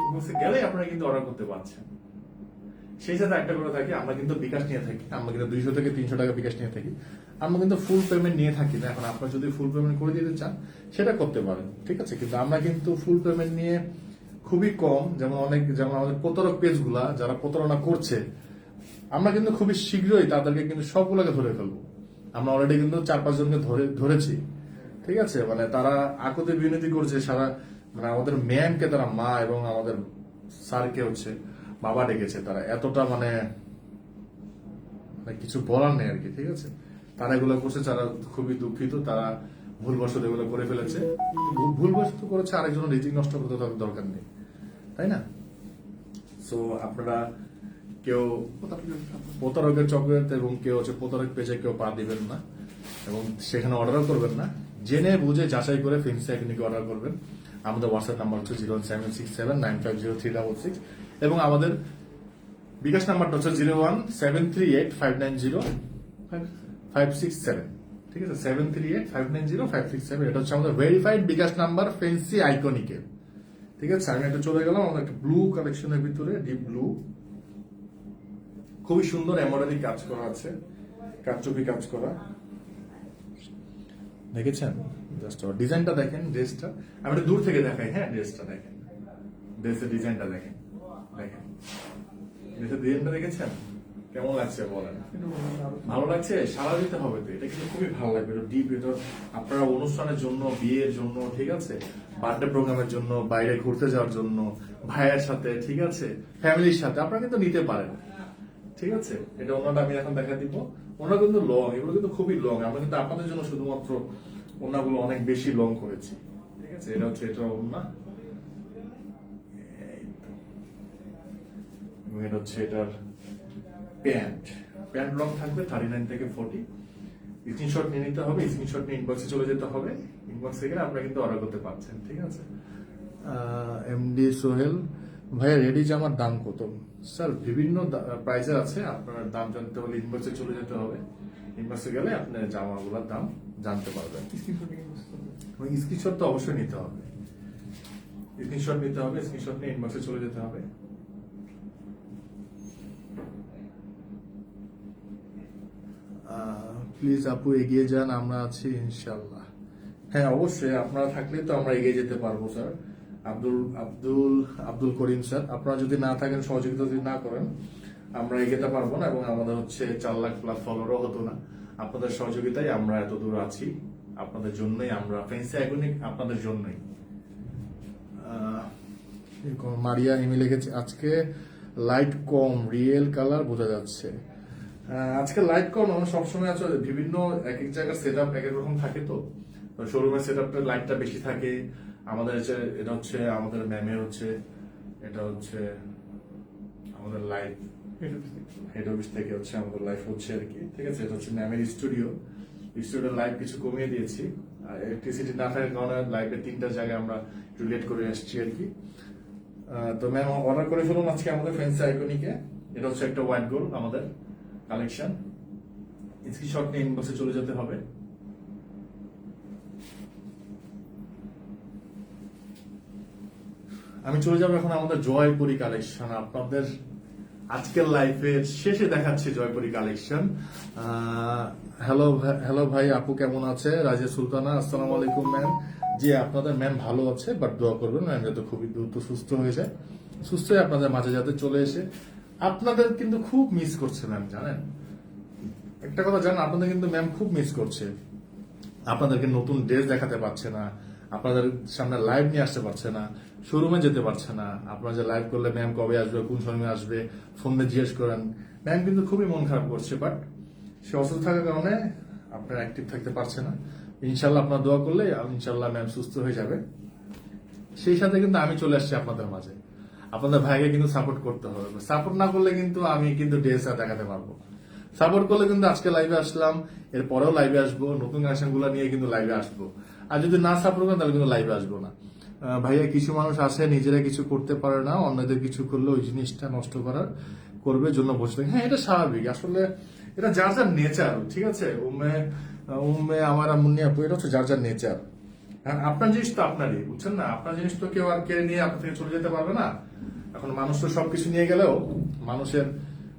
ইনবক্সে গেলে আপনারা কিন্তু অর্ডার করতে পারছেন। সেই সাথে একটা করে থাকি, আমরা কিন্তু বিকাশ নিয়ে থাকি, আমরা কিন্তু 200 থেকে 300 টাকা বিকাশ নিয়ে থাকি, আমরা কিন্তু ফুল পেমেন্ট নিয়ে থাকি না। এখন আপনারা যদি ফুল পেমেন্ট করে দিতে চান সেটা করতে পারেন, ঠিক আছে, কিন্তু আমরা কিন্তু ফুল পেমেন্ট নিয়ে খুবই কম, যেমন আমাদের প্রতারক পেজগুলা যারা প্রতারণা করছে, আমরা কিন্তু খুবই শীঘ্রই তাদেরকে কিন্তু সবগুলোকে ধরে ফেলবো। আমরা অলরেডি কিন্তু 4-5 জনকে ধরেছি, ঠিক আছে, মানে তারা আকুতি বিনতি করছে সারা, মানে আমাদের ম্যামকে তারা মা এবং আমাদের স্যারকে হচ্ছে বাবা ডেকেছে, তারা এতটা মানে কিছু বলার নেই আর কি, ঠিক আছে। তারা এগুলো করছে, তারা খুবই দুঃখিত, তারা ভুলবশত এগুলো করে ফেলেছে, ভুলবশত করেছে, আরেকজনের রিজিক নষ্ট করতে তাদের দরকার নেই, তাই না? সো আপনারা কেউ প্রতারকের চক্রান্ত এবং কেউ হচ্ছে প্রতারক পেজে কেউ পা দিবেন না এবং সেখানে অর্ডারও করবেন না, জেনে বুঝে যাচাই করে ফেন্সি একাডেমিকে অর্ডার করবেন। আমাদের হোয়াটসঅ্যাপ নাম্বার হচ্ছে 01767950366 এবং আমাদের বিকাশ নাম্বারটা হচ্ছে 01738590567, ঠিক আছে, 738590567। এটা হচ্ছে আমাদের ভেরিফাইড বিকাশ নাম্বার ফেন্সি আইকনিকের, ঠিক আছে। আমি একটা চলে গেলাম আমাদের একটা ব্লু কালেকশনের ভিতরে, ডিপ ব্লু, খুবই সুন্দর এমব্রয়ডারি কাজ করা আছে, কারচুপি কাজ করা, দেখেছেন? জাস্ট ডিজাইনটা দেখেন, ড্রেসটা আমি একটু দূর থেকে দেখাই। হ্যাঁ, ড্রেসটা দেখেন, ড্রেসের ডিজাইনটা দেখেন, দেখেন ড্রেসের ডিজাইনটা দেখেছেন? কেমন লাগছে বলেন? ভালো লাগছে? সারা দিতে হবে তো, এটা কিন্তু খুবই ভালো লাগবে। এটা ডিপ, এটা আপনারা অনুষ্ঠানের জন্য, বিয়ের জন্য, ঠিক আছে, বার্থডে প্রোগ্রামের জন্য, বাইরে ঘুরতে যাওয়ার জন্য, ভাইয়ের সাথে, ঠিক আছে, ফ্যামিলির সাথে আপনারা কিন্তু নিতে পারেন, ঠিক আছে। এটা ওনাটা আমি এখন দেখা দিব, ওনা কিন্তু লং, এগুলো কিন্তু খুবই লং, আমরা কিন্তু আপনাদের জন্য শুধুমাত্র ওনাগুলো অনেক বেশি লং করেছি, ঠিক আছে। এটা হচ্ছে এটা ওনা, এবং এটা হচ্ছে এটার প্যান্ট লং থাকবে 39 থেকে 40। স্ক্রিনশট নিয়ে নিতে হবে, স্ক্রিনশট নিয়ে ইনবক্সে চলে যেতে হবে, ইনবক্স থেকে আপনারা কিন্তু অর্ডার করতে পারছেন, ঠিক আছে। এমডি সোহেল ভাইয়া, রেডি জামার দাম কত? স্যার বিভিন্ন প্রাইসের আছে, আপনার দাম জানতে হলে ইনবক্সে চলে যেতে হবে, ইনবক্সে গেলে আপনার জামাগুলোর দাম জানতে পারবেন। স্ক্রিনশট তো অবশ্যই নিতে হবে, স্ক্রিনশট নিতে হবে, স্ক্রিনশট নিয়ে ইনবক্সে চলে যেতে হবে। প্লিজ আপু এগিয়ে যান, আমরা আছি ইনশাল্লাহ। হ্যাঁ, অবশ্যই আপনারা থাকলে তো আমরা এগিয়ে যেতে পারবো স্যার। আব্দুল করিম স্যার, আপনারা যদি না থাকেন, সহযোগিতা যদি না করেন, আমরা এগোতে পারবো না এবং আমাদের হচ্ছে 4 লাখ প্লাস ফলোয়ারও হতো না। আপনাদের সহযোগিতায় আমরা এত দূর আছি, আপনাদের জন্যই আমরা ফেন্সি আইকনিক, আপনাদের জন্যই। মারিয়া ইমি লিখেছে, আজকে লাইট কম, রিয়েল কালার বোঝা যাচ্ছে। আজকে লাইট কম, আমরা সবসময় আছে, বিভিন্ন এক এক জায়গার সেট আপ এক এক রকম থাকে, তো শোরুমের সেট আপটা লাইটটা বেশি থাকে। আমাদের এটা হচ্ছে আমাদের ম্যামের হচ্ছে, এটা হচ্ছে আমাদের লাইভ হেড অফিস থেকে হচ্ছে আমাদের লাইভ হচ্ছে আর কি, ঠিক আছে। এটা হচ্ছে ম্যামের স্টুডিও লাইভ কিছু কমিয়ে দিয়েছি, আর ইলেকট্রিসিটি না থাকার কারণে লাইভের 3টা জায়গায় আমরা রিলেট করে আসছি আর কি। তো ম্যাম অর্ডার করে ফেলুন আজকে আমাদের ফেন্সি আইকনিকে। এটা হচ্ছে একটা হোয়াইট গোল্ড আমাদের কালেকশন, স্ক্রিনশট নিয়ে ইনবক্সে চলে যেতে হবে। আমি চলে যাবো এখন আমাদের জয়পুরি কালেকশন, আপনাদের আজকের লাইফের শেষে দেখাচ্ছি জয়পুরি কালেকশন। হ্যালো ভাই, আপু কেমন আছে? রাজিয়া সুলতানা, আসসালামু আলাইকুম ম্যাম। জি, আপনাদের ম্যাম ভালো আছে, বাট দোয়া করবেন ম্যাম যাতে খুবই দ্রুত সুস্থ হয়ে যায়, সুস্থ হয়ে আপনাদের মাঝে যাতে চলে এসে। আপনাদের কিন্তু খুব মিস করছে ম্যাম, জানেন একটা কথা জানেন, আপনাদের কিন্তু ম্যাম খুব মিস করছে। আপনাদেরকে নতুন ড্রেস দেখাতে পারছে না, আপনাদের সামনে লাইভ নিয়ে আসতে পারছে না, শোরুমে যেতে পারছে না। আপনারা যে লাইভ করলে ম্যাম কবে আসবে, কোন সময় আসবে, ফোনে জিজ্ঞেস করেন, ম্যাম কিন্তু খুবই মন খারাপ করছে, বাট সে অসুস্থ থাকার কারণে আপনার অ্যাক্টিভ থাকতে পারছে না। ইনশাল্লাহ আপনার দোয়া করলে ইনশাল্লাহ ম্যাম সুস্থ হয়ে যাবে। সেই সাথে কিন্তু আমি চলে আসছি আপনাদের মাঝে, আপনাদের ভাইকে কিন্তু সাপোর্ট করতে হবে, সাপোর্ট না করলে কিন্তু আমি কিন্তু ড্রেস দেখাতে পারবো। সাপোর্ট করলে কিন্তু আজকে লাইভে আসলাম, এর পরেও লাইভে আসবো, নতুন কালেকশন গুলো নিয়ে কিন্তু লাইভে আসবো। আর যদি না সাপোর্ট করেন তাহলে কিন্তু লাইভে আসবো না। ভাইয়া, কিছু মানুষ আছে নিজেরা কিছু করতে পারে না, অন্যদের কিছু করলে ওই জিনিসটা নষ্ট করবে জন্য বসে থাকে। হ্যাঁ, এটা স্বাভাবিক, আসলে এটা যার যার নেচার, ঠিক আছে। উম্মে আমার মুন্নি আপু, এটা হচ্ছে যার যার নেচার। আপনার জিনিস তো আপনারই, বুঝছেন না, আপনার জিনিস তো কেউ আর কেড়ে নিয়ে আপনার থেকে চলে যেতে পারবে না। এখন মানুষ তো সবকিছু নিয়ে গেলেও মানুষের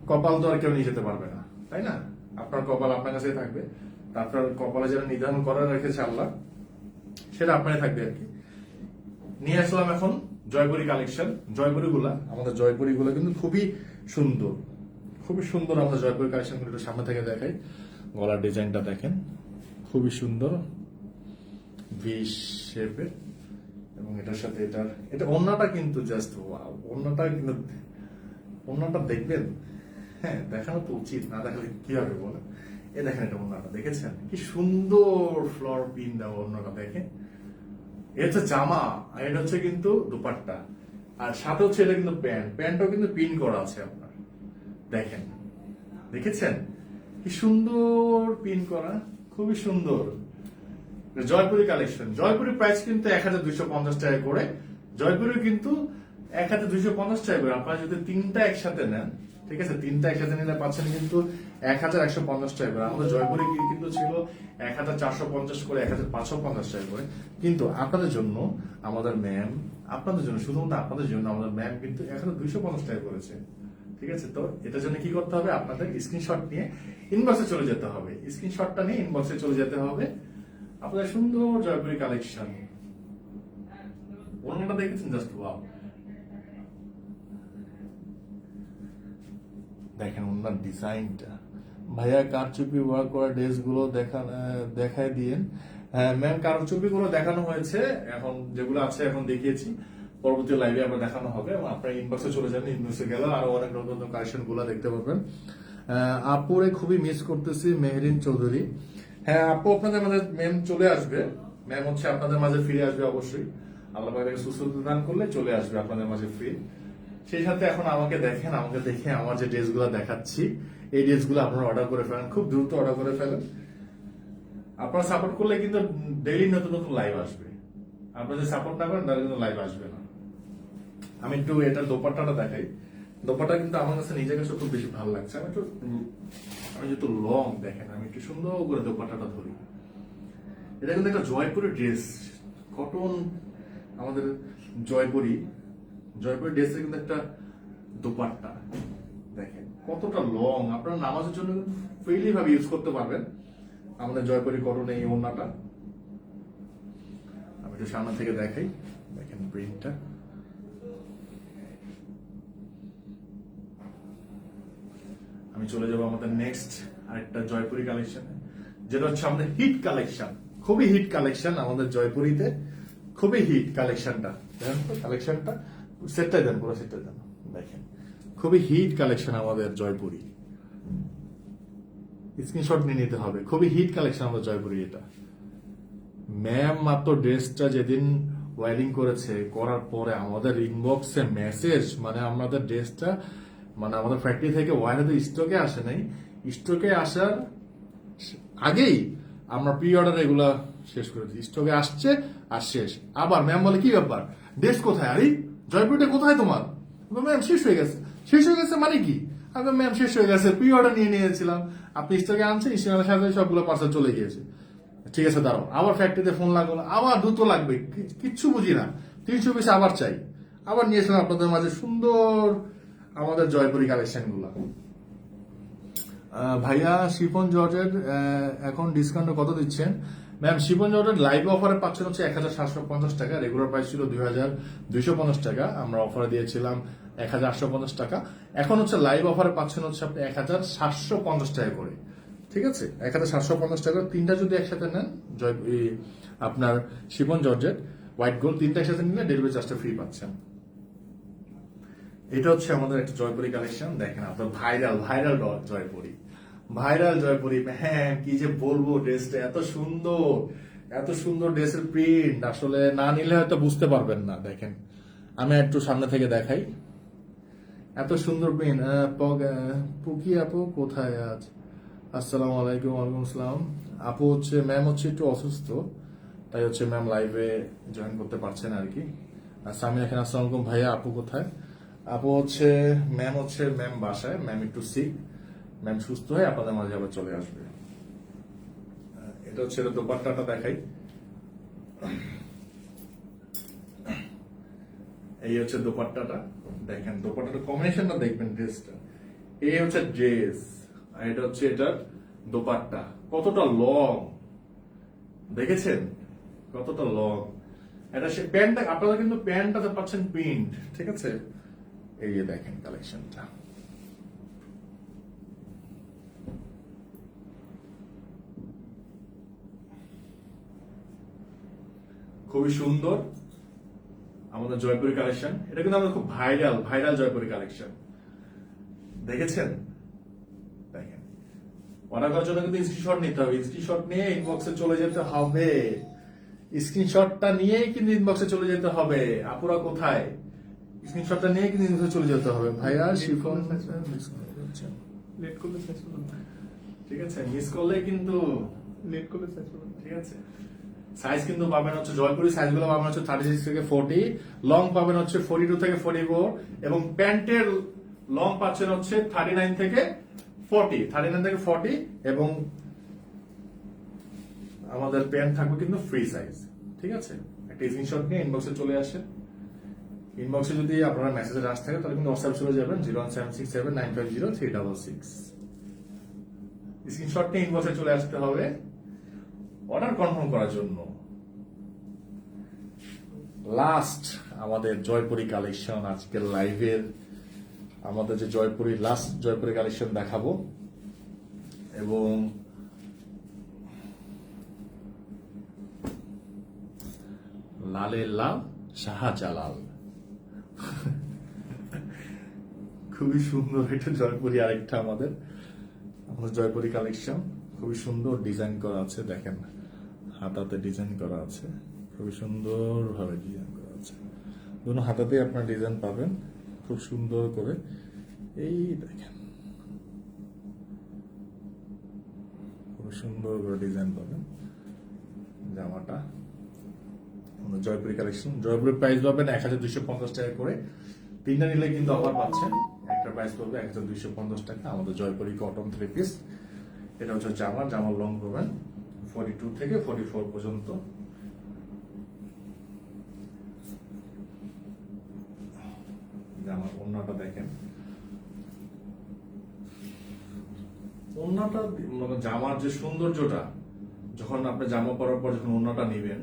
কপাল তো আর কেউ নিয়ে যেতে পারবে না, তাই না? আপনার কপাল আপনার কাছেই থাকবে, তারপর কপালে যেটা নির্ধারণ করে রেখেছে আল্লাহ সেটা আপনারই থাকবে আর কি। নিয়ে আসলাম এখন জয়পুরি কালেকশন। জয়পুরি গুলা, আমাদের জয়পুরি গুলা কিন্তু খুবই সুন্দর, খুবই সুন্দর। আমাদের জয়পুরি কালেকশন গুলো একটু সামনে থেকে দেখাই। গলার ডিজাইনটা দেখেন, খুবই সুন্দর, ভি শেপের, এবং এটার সাথে এটা ওড়নাটা কিন্তু জাস্ট ওয়াও। ওড়নাটা কিন্তু, ওড়নাটা দেখবেন, হ্যাঁ দেখানো তো উচিত, না দেখালে কি হবে বলেন। এ দেখেন, এটা ওড়নাটা দেখেছেন কি সুন্দর ফ্লোর পিন দেওয়া। ওড়নাটা দেখেন, এটা হচ্ছে জামা, আর এটা হচ্ছে কিন্তু দুপাট্টা, আর সাথে হচ্ছে এটা কিন্তু প্যান্ট। প্যান্টও কিন্তু পিন করা আছে আপনার, দেখেন, দেখেছেন কি সুন্দর পিন করা, খুবই সুন্দর। জয়পুরি কালেকশন। জয়পুরি প্রাইস কিন্তু 1250 টাকা করে। জয়পুরি কিন্তু 1250 টাকা করে। আপনারা যদি তিনটা একসাথে নেন, ঠিক আছে, তিনটা একসাথে নিলে পাচ্ছেন কিন্তু 1150 টাকা করে। আমাদের জয়পুরি কিন্তু ছিল 1450 করে, 1550 টাকা করে। কিন্তু আপনাদের জন্য আমাদের ম্যাম, আপনাদের জন্য, শুধুমাত্র আপনাদের জন্য আমাদের ম্যাম কিন্তু 1250 টাকা করেছে, ঠিক আছে। তো এটার জন্য কি করতে হবে, আপনাদের স্ক্রিনশট নিয়ে ইনবক্সে চলে যেতে হবে। স্ক্রিনশটটা নিয়ে ইনবক্সে চলে যেতে হবে। আপনাদের সুন্দর জয়পুরি কালেকশন। ওড়নাটা দেখেছেন, জাস্ট ওয়াও। দেখেন ওনার ডিজাইনটা। ভাইয়া কারচুপি ওয়ার্ক করা ড্রেস গুলো দেখায় দিয়েন। হ্যাঁ ম্যাম, কারচুপি গুলো দেখানো হয়েছে, এখন যেগুলো আছে এখন দেখিয়েছি, পরবর্তী লাইভে আবার দেখানো হবে। এবং আপনারা ইনবক্সে চলে যান, ইনবক্সে গেলে আরো অনেক নতুন নতুন কালেকশন গুলো দেখতে পাবেন। আপুরে খুবই মিস করতেছি, মেহরিন চৌধুরী। হ্যাঁ আপু, আপনাদের মাঝে ম্যাম চলে আসবে। ম্যাম হচ্ছে আপনাদের মাঝে ফিরে আসবে অবশ্যই, আল্লাহ পাক তাকে সুস্থতা দান করলে চলে আসবে আপনাদের মাঝে ফ্রি। সেই সাথে এখন আমাকে দেখেন, আমাকে দেখে আমার যে ড্রেসগুলো দেখাচ্ছি, এই ড্রেসগুলো আপনারা অর্ডার করে ফেলেন, খুব দ্রুত অর্ডার করে ফেলেন। আপনারা সাপোর্ট করলে কিন্তু ডেইলি নতুন নতুন লাইভ আসবে। আপনারা যদি সাপোর্ট না করেন তাহলে কিন্তু লাইভ আসবে না। আমি একটু এটার দোপাট্টাটা দেখাই। দোপাট্টা কিন্তু আমার কাছে নিজের কাছে খুব বেশি ভালো লাগছে। আমি যেহেতু লং, দেখেন আমি একটু সুন্দর করে দোপাট্টাটা ধরি। এটা কিন্তু একটা জয়পুরের ড্রেস, কটন, আমাদের জয়পুরি ড্রেসের কিন্তু একটা দোপাট্টা দেখেন কতটা লং। আপনারা নামাজের জন্য ফ্রিলি ভাবে ইউজ করতে পারবেন আমাদের জয়পুরি কটন এই ওড়নাটা। আমি একটু সামনে থেকে দেখাই, দেখেন প্রিন্টটা। আমি চলে যাবো আমাদের নেক্সট আরেকটা জয়পুরি কালেকশনে, যেটা হচ্ছে আমাদের হিট কালেকশন। খুবই হিট কালেকশন আমাদের জয়পুরিতে, খুবই হিট কালেকশনটা। দেখেন তো কালেকশনটা, সেটটাই দেন, পুরো সেটটাই দেন। দেখেন খুবই হিট কালেকশন আমাদের জয়পুরি, স্ক্রিনশট নিয়ে নিতে হবে। খুবই হিট কালেকশন আমাদের জয়পুরি। এটা ম্যাম মাত্র ড্রেসটা যেদিন ওয়ারিং করেছে, করার পরে আমাদের ইনবক্সে মেসেজ, মানে আমাদের ড্রেসটা মানে আমাদের ফ্যাক্টরি থেকে ওয়ারেতে স্টকে আসে নাই, স্টকে আসার আগেই আমরা প্রি অর্ডার এগুলা শেষ করেছি। স্টকে আসছে আর শেষ। আবার ম্যাম বলে কি ব্যাপার, ড্রেস কোথায়? আরে জয়পুরিটা কোথায় তোমার? ম্যাম শেষ হয়ে গেছে। শেষ হয়ে গেছে মানে কি? আমি ম্যাম শেষ হয়ে গেছে, প্রি অর্ডার নিয়ে নিয়েছিলাম, আপনি স্টকে আনছেন, স্টকের সাথে সবগুলো পার্সেল চলে গিয়েছে। ঠিক আছে দাঁড়াও, আবার ফ্যাক্টরিতে ফোন লাগলো, আবার দ্রুত লাগবে, কিচ্ছু বুঝি না, 300 পিস আবার চাই। আবার নিয়েছিলাম আপনাদের মাঝে সুন্দর আমাদের জয়পুরি কালেকশন গুলা। ভাইয়া শিফন জর্জের এখন ডিসকাউন্ট কত দিচ্ছেন? ম্যাম শিফন জর্জের লাইভ অফারে পাচ্ছেন হচ্ছে 1750 টাকা। রেগুলার প্রাইস ছিল 2250 টাকা, আমরা অফারে দিয়েছিলাম 1850 টাকা। এখন হচ্ছে লাইভ অফারে পাচ্ছেন হচ্ছে আপনি 1750 টাকা করে, ঠিক আছে। 1750 টাকা। তিনটা যদি একসাথে নেন আপনার শিফন জর্জেট হোয়াইট গোল্ড, তিনটা একসাথে নিলে ডেলিভারি চার্জটা ফ্রি পাচ্ছেন। এটা হচ্ছে আমাদের একটা জয়পুরি কালেকশন। দেখেন আপনার ভাইরাল জয়পুরি, ভাইরাল জয়পুরি। হ্যাঁ কি যে বলবো, ড্রেসটা এত সুন্দর ড্রেসের প্রিন্ট, আসলে না নিলে হয়তো বুঝতে পারবেন না। দেখেন আমি একটু সামনে থেকে দেখাই, এত সুন্দর প্রিন্ট। পুকি আপু কোথায় আজ? আসসালামু আলাইকুম। ওয়ালাইকুম আসসালাম। আপু হচ্ছে ম্যাম হচ্ছে একটু অসুস্থ, তাই হচ্ছে ম্যাম লাইভে জয়েন করতে পারছেন আর কি। সামিয়া খান আসসালামু আলাইকুম। ভাইয়া আপু কোথায়? আপু হচ্ছে ম্যাম বাসায়, ম্যাম একটু সিক, ম্যাম সুস্থ হয়ে আপনাদের মাঝে আবার চলে আসবে। এটা হচ্ছে দোপাট্টাটা দেখাই। এই হচ্ছে দোপাট্টাটা, দেখেন দোপাট্টাটা কম্বিনেশনটা দেখবেন ড্রেসটা। এই হচ্ছে ড্রেস, আর এটা হচ্ছে এটার দোপাট্টা। কতটা লং দেখেছেন, কতটা লং। এটা সে প্যান্টটা, আপনারা কিন্তু প্যান্টটাতে পাচ্ছেন প্রিন্ট, ঠিক আছে। এই যে দেখেন কালেকশনটা, খুবই সুন্দর আমাদের জয়পুরি কালেকশন। এটা কিন্তু আমাদের খুব ভাইরাল জয়পুরি কালেকশন, দেখেছেন। দেখেন, অর্ডার করার জন্য কিন্তু স্ক্রিনশট নিতে হবে, স্ক্রিনশট নিয়ে ইনবক্সে চলে যেতে হবে, স্ক্রিনশটটা নিয়েই কিন্তু ইনবক্সে চলে যেতে হবে। আপুরা কোথায়, স্ক্রিনশটটা নিয়ে কিন্তু ইনবক্সে চলে যেতে হবে। ভাইয়া শিফন লেট করলে সাইজ করবেন, ঠিক আছে, মিস করলে কিন্তু লেট করলে সাইজ করবেন। ঠিক আছে। সাইজ কিন্তু পাবেন হচ্ছে জয়পুরি সাইজগুলো পাবেন হচ্ছে 36 থেকে 40, লং পাবেন হচ্ছে 42 থেকে 44, এবং প্যান্টের লং পাচ্ছেন হচ্ছে 39 থেকে 40, এবং আমাদের প্যান্ট থাকবে কিন্তু ফ্রি সাইজ, ঠিক আছে। একটা স্ক্রিনশট নিয়ে ইনবক্সে চলে আসেন। ইনবক্সে যদি আপনারা মেসেজে রাশ থাকে তাহলে কিন্তু হোয়াটসঅ্যাপ চলে যাবেন 01767950366। স্ক্রিনশট নিয়ে ইনবক্সে চলে আসতে হবে অর্ডার কনফার্ম করার জন্য। লাস্ট আমাদের জয়পুরি কালেকশন, আজকের লাইভের আমাদের যে লাস্ট জয়পুরি কালেকশন দেখাবো, এবং লালের লাল শাহজালাল, খুবই সুন্দর। এটা জয়পুরি আরেকটা আমাদের জয়পুরি কালেকশন, খুবই সুন্দর ডিজাইন করা আছে, দেখেন হাতাতে ডিজাইন করা আছে, খুবই সুন্দর ভাবে ডিজাইন করা আছে। দুটো হাতাতে আপনার ডিজাইন পাবেন খুব সুন্দর করে। এই দেখেন খুব সুন্দর করে ডিজাইন পাবেন জামাটা। জয়পুরি কালেকশন, জয়পুরি প্রাইস পাবেন 1250 টাকা করে। তিনটা নিলে কিন্তু অফার পাচ্ছেন, একটা প্রাইস পড়বে 1250 টাকা। আমাদের জয়পুরি কটন 3 পিস, এটা হচ্ছে জামার লং পাবেন 42 থেকে 44 পর্যন্ত। জামার ওড়নাটা দেখেন, ওড়নাটা জামার যে সৌন্দর্যটা, যখন আপনি জামা পরার পর যখন ওড়নাটা নিবেন,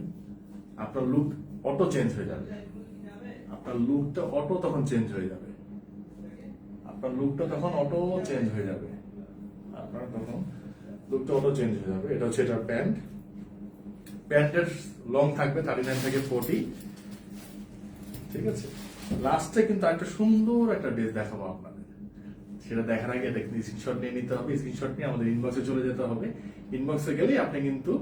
আপনার লুক অটো চেঞ্জ হয়ে যাবে, আপনার লুকটা অটো তখন চেঞ্জ হয়ে যাবে, আপনার লুকটা তখন অটো চেঞ্জ হয়ে যাবে, আপনার তখন লুকটা অটো চেঞ্জ হয়ে যাবে। এটা হচ্ছে এটার প্যান্ট, প্যান্টের লং থাকবে 39 থেকে 40, ঠিক আছে। লাস্টে কিন্তু একটা সুন্দর একটা ড্রেস দেখাবো আপনাদের, সেটা দেখার আগে দেখুন স্ক্রিনশট নিয়ে নিতে হবে। স্ক্রিনশট নিয়ে আমাদের ইনবক্সে চলে যেতে হবে। ইনবক্সে গেলেই আপনি কিন্তু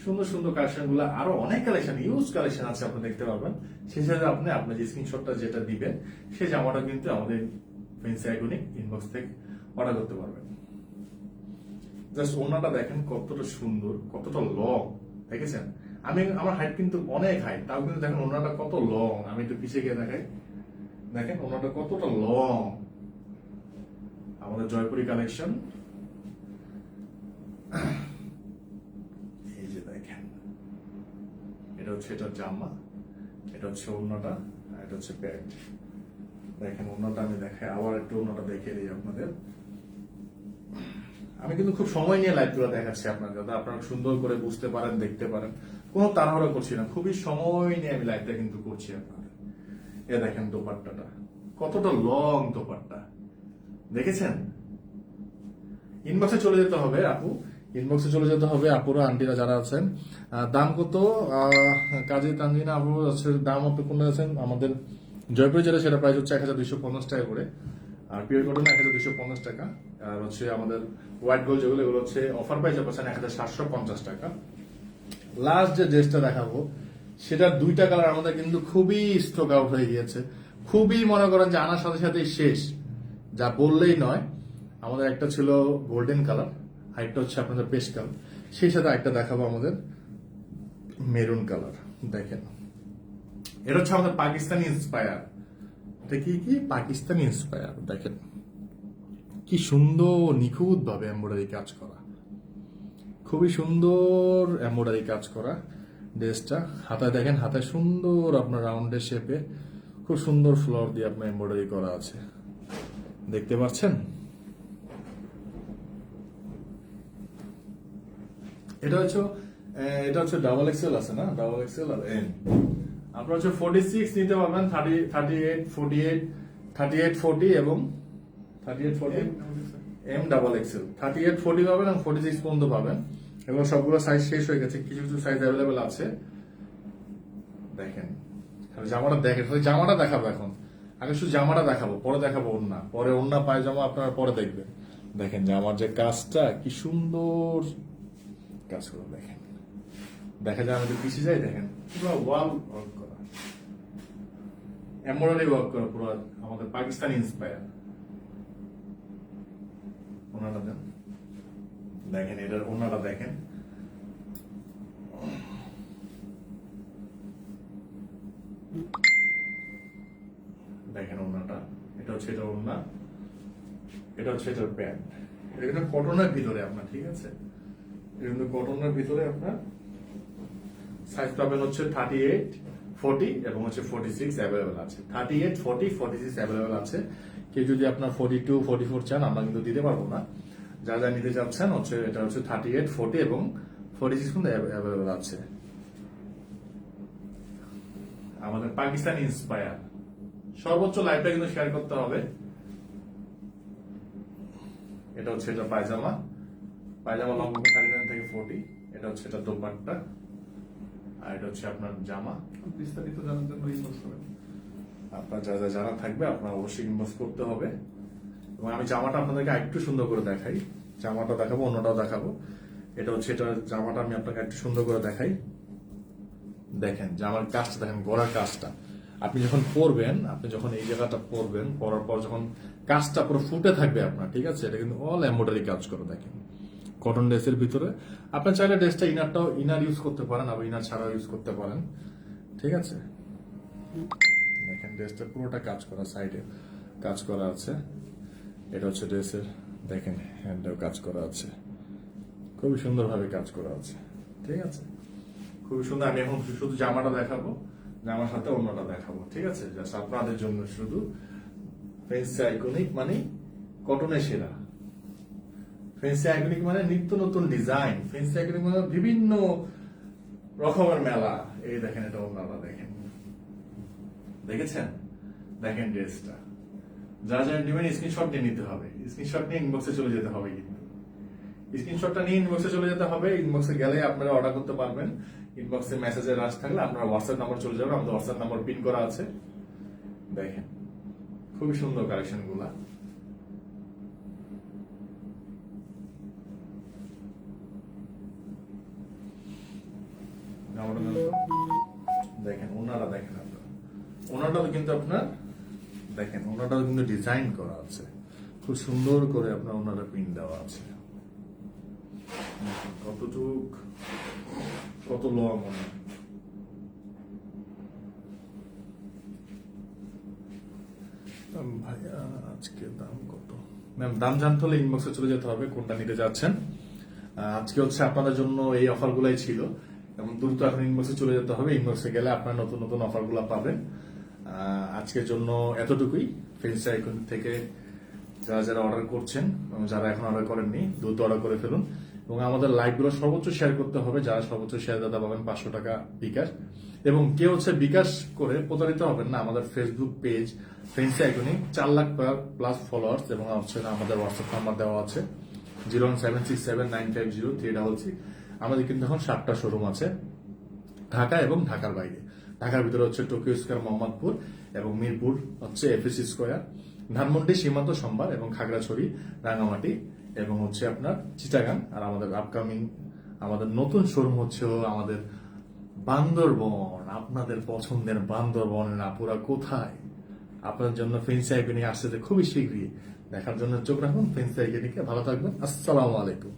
সুন্দর সুন্দর কালেকশন গুলো, আরো অনেক কালেকশন, ইউজ কালেকশন আছে, আপনি দেখতে পাবেন। সেই সাথে আপনি আপনার যে স্ক্রিনশটটা যেটা দিবেন, সেই জামাটা কিন্তু আমাদের ফেন্সি আইকনিক ইনবক্স থেকে অর্ডার করতে পারবেন। জাস্ট ওড়নাটা দেখেন কতটা সুন্দর, কতটা লং, দেখেছেন। আমার হাইট কিন্তু অনেক হাইট, তাও কিন্তু দেখেন ওড়নাটা কত লং। আমি একটু পিছিয়ে গিয়ে দেখাই, দেখেন ওড়নাটা কতটা লং। আমাদের জয়পুরি কালেকশন, এই যে দেখেন, এটা হচ্ছে এটার জামা, এটা হচ্ছে ওড়নাটা, আর এটা হচ্ছে প্যান্ট। দেখেন ওড়নাটা আমি দেখাই, আবার একটু ওড়নাটা দেখিয়ে দিই আপনাদের। আমি কিন্তু খুব সময় নিয়ে লাইভগুলো দেখাচ্ছি আপনাদের, যাতে আপনারা সুন্দর করে বুঝতে পারেন, দেখতে পারেন। কোনো তাড়াহুড়া করছি না, খুবই সময় নিয়ে আমি লাইভটা কিন্তু করছি আপনাদের। এ দেখেন দোপাট্টাটা কতটা লং, দোপাট্টা দেখেছেন। ইনবক্সে চলে যেতে হবে আপু, ইনবক্সে চলে যেতে হবে আপুরা, আন্টিরা যারা আছেন। দাম কত কাজী তানজিনা আপু দাম আপনি কোনটা আছেন? আমাদের জয়পুরে যেটা সেটা প্রাইস হচ্ছে 1250 টাকা করে, আর পিওর কটন 1250 টাকা, আর হচ্ছে আমাদের হোয়াইট গোল্ড যেগুলো, এগুলো হচ্ছে অফার প্রাইসে পাচ্ছেন 1750 টাকা। লাস্ট যে ড্রেসটা দেখাবো, সেটা দুইটা কালার আমাদের কিন্তু খুবই স্টক আউট হয়ে গিয়েছে, খুবই মনে করেন যে আনার সাথে সাথে শেষ, যা বললেই নয়। আমাদের একটা ছিল গোল্ডেন কালার, আরেকটা হচ্ছে আপনাদের পেস্ট কালার, সেই সাথে একটা দেখাবো আমাদের মেরুন কালার। দেখেন এটা হচ্ছে আমাদের পাকিস্তানি ইন্সপায়ার, এটা কি পাকিস্তানি ইন্সপায়ার। দেখেন কি সুন্দর নিখুঁত ভাবে এমব্রয়ডারি কাজ করা, খুবই সুন্দর এমব্রয়ডারি কাজ করা ড্রেসটা। হাতায় দেখেন, হাতায় সুন্দর আপনার রাউন্ডের শেপে খুব সুন্দর ফ্লোর দিয়ে আপনার এমব্রয়ডারি করা আছে, দেখতে পাচ্ছেন। এটা হচ্ছে ডাবল এক্সেল আছে না, ডাবল এক্সেল আর এম। আপনার হচ্ছে 46 নিতে পারবেন, 38, 48, 38, 40 এবং 38, 40 এম ডাবল এক্সেল। 38, 40 পাবেন এবং 46 পর্যন্ত পাবেন। এবং সবগুলো সাইজ শেষ হয়ে গেছে, কিছু কিছু সাইজ অ্যাভেলেবেল আছে। দেখেন জামাটা, দেখেন জামাটা দেখাবো এখন, আগে শুধু জামাটা দেখাবো, পরে দেখাবো ওড়না, পরে ওড়না পায়জামা আপনারা পরে দেখবেন। দেখেন জামার যে কাজটা কি সুন্দর কাজ করে, দেখেন দেখা যায় আমাদের পিছিয়ে যায়, দেখেন পুরো ওয়াল ওয়ার্ক করা, এমব্রয়ডারি ওয়ার্ক করা, পুরো আমাদের পাকিস্তানি ইন্সপায়ার। ওনাটা দেন, দেখেন এটার ওনাটা দেখেন, দেখেন ওনাটা, এটা হচ্ছে এটা ওনা, এটা হচ্ছে এটার প্যান্ট। এটা কিন্তু কটনের ভিতরে আপনার, ঠিক আছে, এটা কিন্তু কটনের ভিতরে আপনার সাইজ পাবেন হচ্ছে 38, 40 এবং হচ্ছে 46 অ্যাভেলেবেল আছে। 38, 40, 46 অ্যাভেলেবেল আছে। কেউ যদি আপনার 42, 44 চান আমরা কিন্তু দিতে পারবো না। যা যা নিতে চাচ্ছেন হচ্ছে এটা হচ্ছে 38, 40 এবং 46 কিন্তু অ্যাভেলেবেল আছে। আমাদের পাকিস্তানি ইন্সপায়ার, সর্বোচ্চ লাইভটা কিন্তু শেয়ার করতে হবে। এটা হচ্ছে এটা পায়জামা, পায়জামা লম্বা 39 থেকে 40। এটা হচ্ছে এটা দোপাট্টা, আর এটা হচ্ছে আপনার জামা। বিস্তারিত জানার জন্য ইনবক্স করবেন। আপনার যা যা জানা থাকবে আপনার অবশ্যই ইনবক্স করতে হবে। এবং আমি জামাটা আপনাদেরকে একটু সুন্দর করে দেখাই, জামাটা দেখাবো, অন্যটাও দেখাবো। এটা হচ্ছে এটা জামাটা আমি আপনাকে একটু সুন্দর করে দেখাই। দেখেন জামার কাজটা দেখেন, গলার কাজটা আপনি যখন পরবেন, আপনি যখন এই জায়গাটা পরবেন, পরার পর যখন কাজটা পুরো ফুটে থাকবে আপনার, ঠিক আছে, এটা কিন্তু অল এমব্রয়ডারি কাজ করে। দেখেন কটন ড্রেসের ভিতরে আপনি চাইলে ড্রেসটা ইনার ইউজ করতে পারেন, আবার ইনার ছাড়াও ইউজ করতে পারেন, ঠিক আছে। দেখেন ড্রেসটা পুরোটা কাজ করা, সাইডে কাজ করা আছে। এটা হচ্ছে ড্রেসের, দেখেন হ্যান্ডেও কাজ করা আছে, খুবই সুন্দরভাবে কাজ করা আছে, ঠিক আছে, খুবই সুন্দর। আমি এখন শুধু জামাটা দেখাবো, জামার সাথে অন্যটা দেখাবো, ঠিক আছে। জাস্ট আপনাদের জন্য শুধু ফ্যান্সি আইকনিক মানে কটনের সেরা, ফ্যান্সি আইকনিক মানে নিত্য নতুন ডিজাইন, ফ্যান্সি আইকনিক মানে বিভিন্ন রকমের মেলা। এই দেখেন এটা অন্যটা দেখেন, দেখেছেন, দেখেন ড্রেসটা। যা যা নেবেন স্ক্রিনশট নিয়ে নিতে হবে, স্ক্রিনশট নিয়ে ইনবক্সে চলে যেতে হবে, কিন্তু স্ক্রিনশটটা নিয়ে ইনবক্সে চলে যেতে হবে। ইনবক্সে গেলে আপনারা অর্ডার করতে পারবেন। ইনবক্সে মেসেজের রাশ থাকলে আপনার হোয়াটসঅ্যাপ নাম্বার চলে যাবে, আমাদের হোয়াটসঅ্যাপ নাম্বার পিন করা আছে। দেখেন খুবই সুন্দর কালেকশন গুলা। দেখেন ওনারা, দেখেন আপনার ওনাটাও কিন্তু আপনার, দেখেন ওনাটাও কিন্তু ডিজাইন করা আছে, খুব সুন্দর করে আপনার ওনারা প্রিন্ট দেওয়া আছে। কতটুক কত লং মনে, ভাইয়া আজকে দাম কত? ম্যাম দাম জানতে হলে ইনবক্সে চলে যেতে হবে, কোনটা নিতে যাচ্ছেন। আজকে হচ্ছে আপনাদের জন্য এই অফার গুলাই ছিল, এবং দ্রুত এখন ইনবক্সে চলে যেতে হবে। ইনবক্সে গেলে আপনার নতুন নতুন অফার গুলা পাবেন। আজকের জন্য এতটুকুই। ফ্যান্সি আইকন থেকে যারা যারা অর্ডার করছেন এবং যারা এখন অর্ডার করেননি দ্রুত অর্ডার করে ফেলুন। এবং আমাদের লাইভগুলো সর্বোচ্চ শেয়ার করতে হবে, যারা সর্বোচ্চ শেয়ার দাদা পাবেন 500 টাকা বিকাশ। এবং কেউ হচ্ছে বিকাশ করে প্রতারিত হবেন না। আমাদের Facebook page fancy iconic 4 lakh plus followers, এবং হচ্ছে আমাদের হোয়াটসঅ্যাপ নাম্বার দেওয়া আছে 01767950366। আমাদের কিন্তু এখন 7টা শোরুম আছে ঢাকা এবং ঢাকার বাইরে। ঢাকার ভিতরে হচ্ছে টোকিও স্কয়ার, মোহাম্মদপুর এবং মিরপুর হচ্ছে এফএসি স্কয়ার, ধানমন্ডি সীমান্ত সম্ভার এবং খাগড়াছড়ি, রাঙামাটি এবং হচ্ছে আপনার চিটাগাং। আর আমাদের আপকামিং আমাদের নতুন শোরুম হচ্ছে আমাদের বান্দরবন। আপনাদের পছন্দের বান্দরবনের আপুরা কোথায়? আপনার জন্য ফ্যান্সি আইকনিক আসছে খুবই শীঘ্রই। দেখার জন্য চোখ রাখুন ফ্যান্সি আইকনিকে। ভালো থাকবেন, আসসালামু আলাইকুম।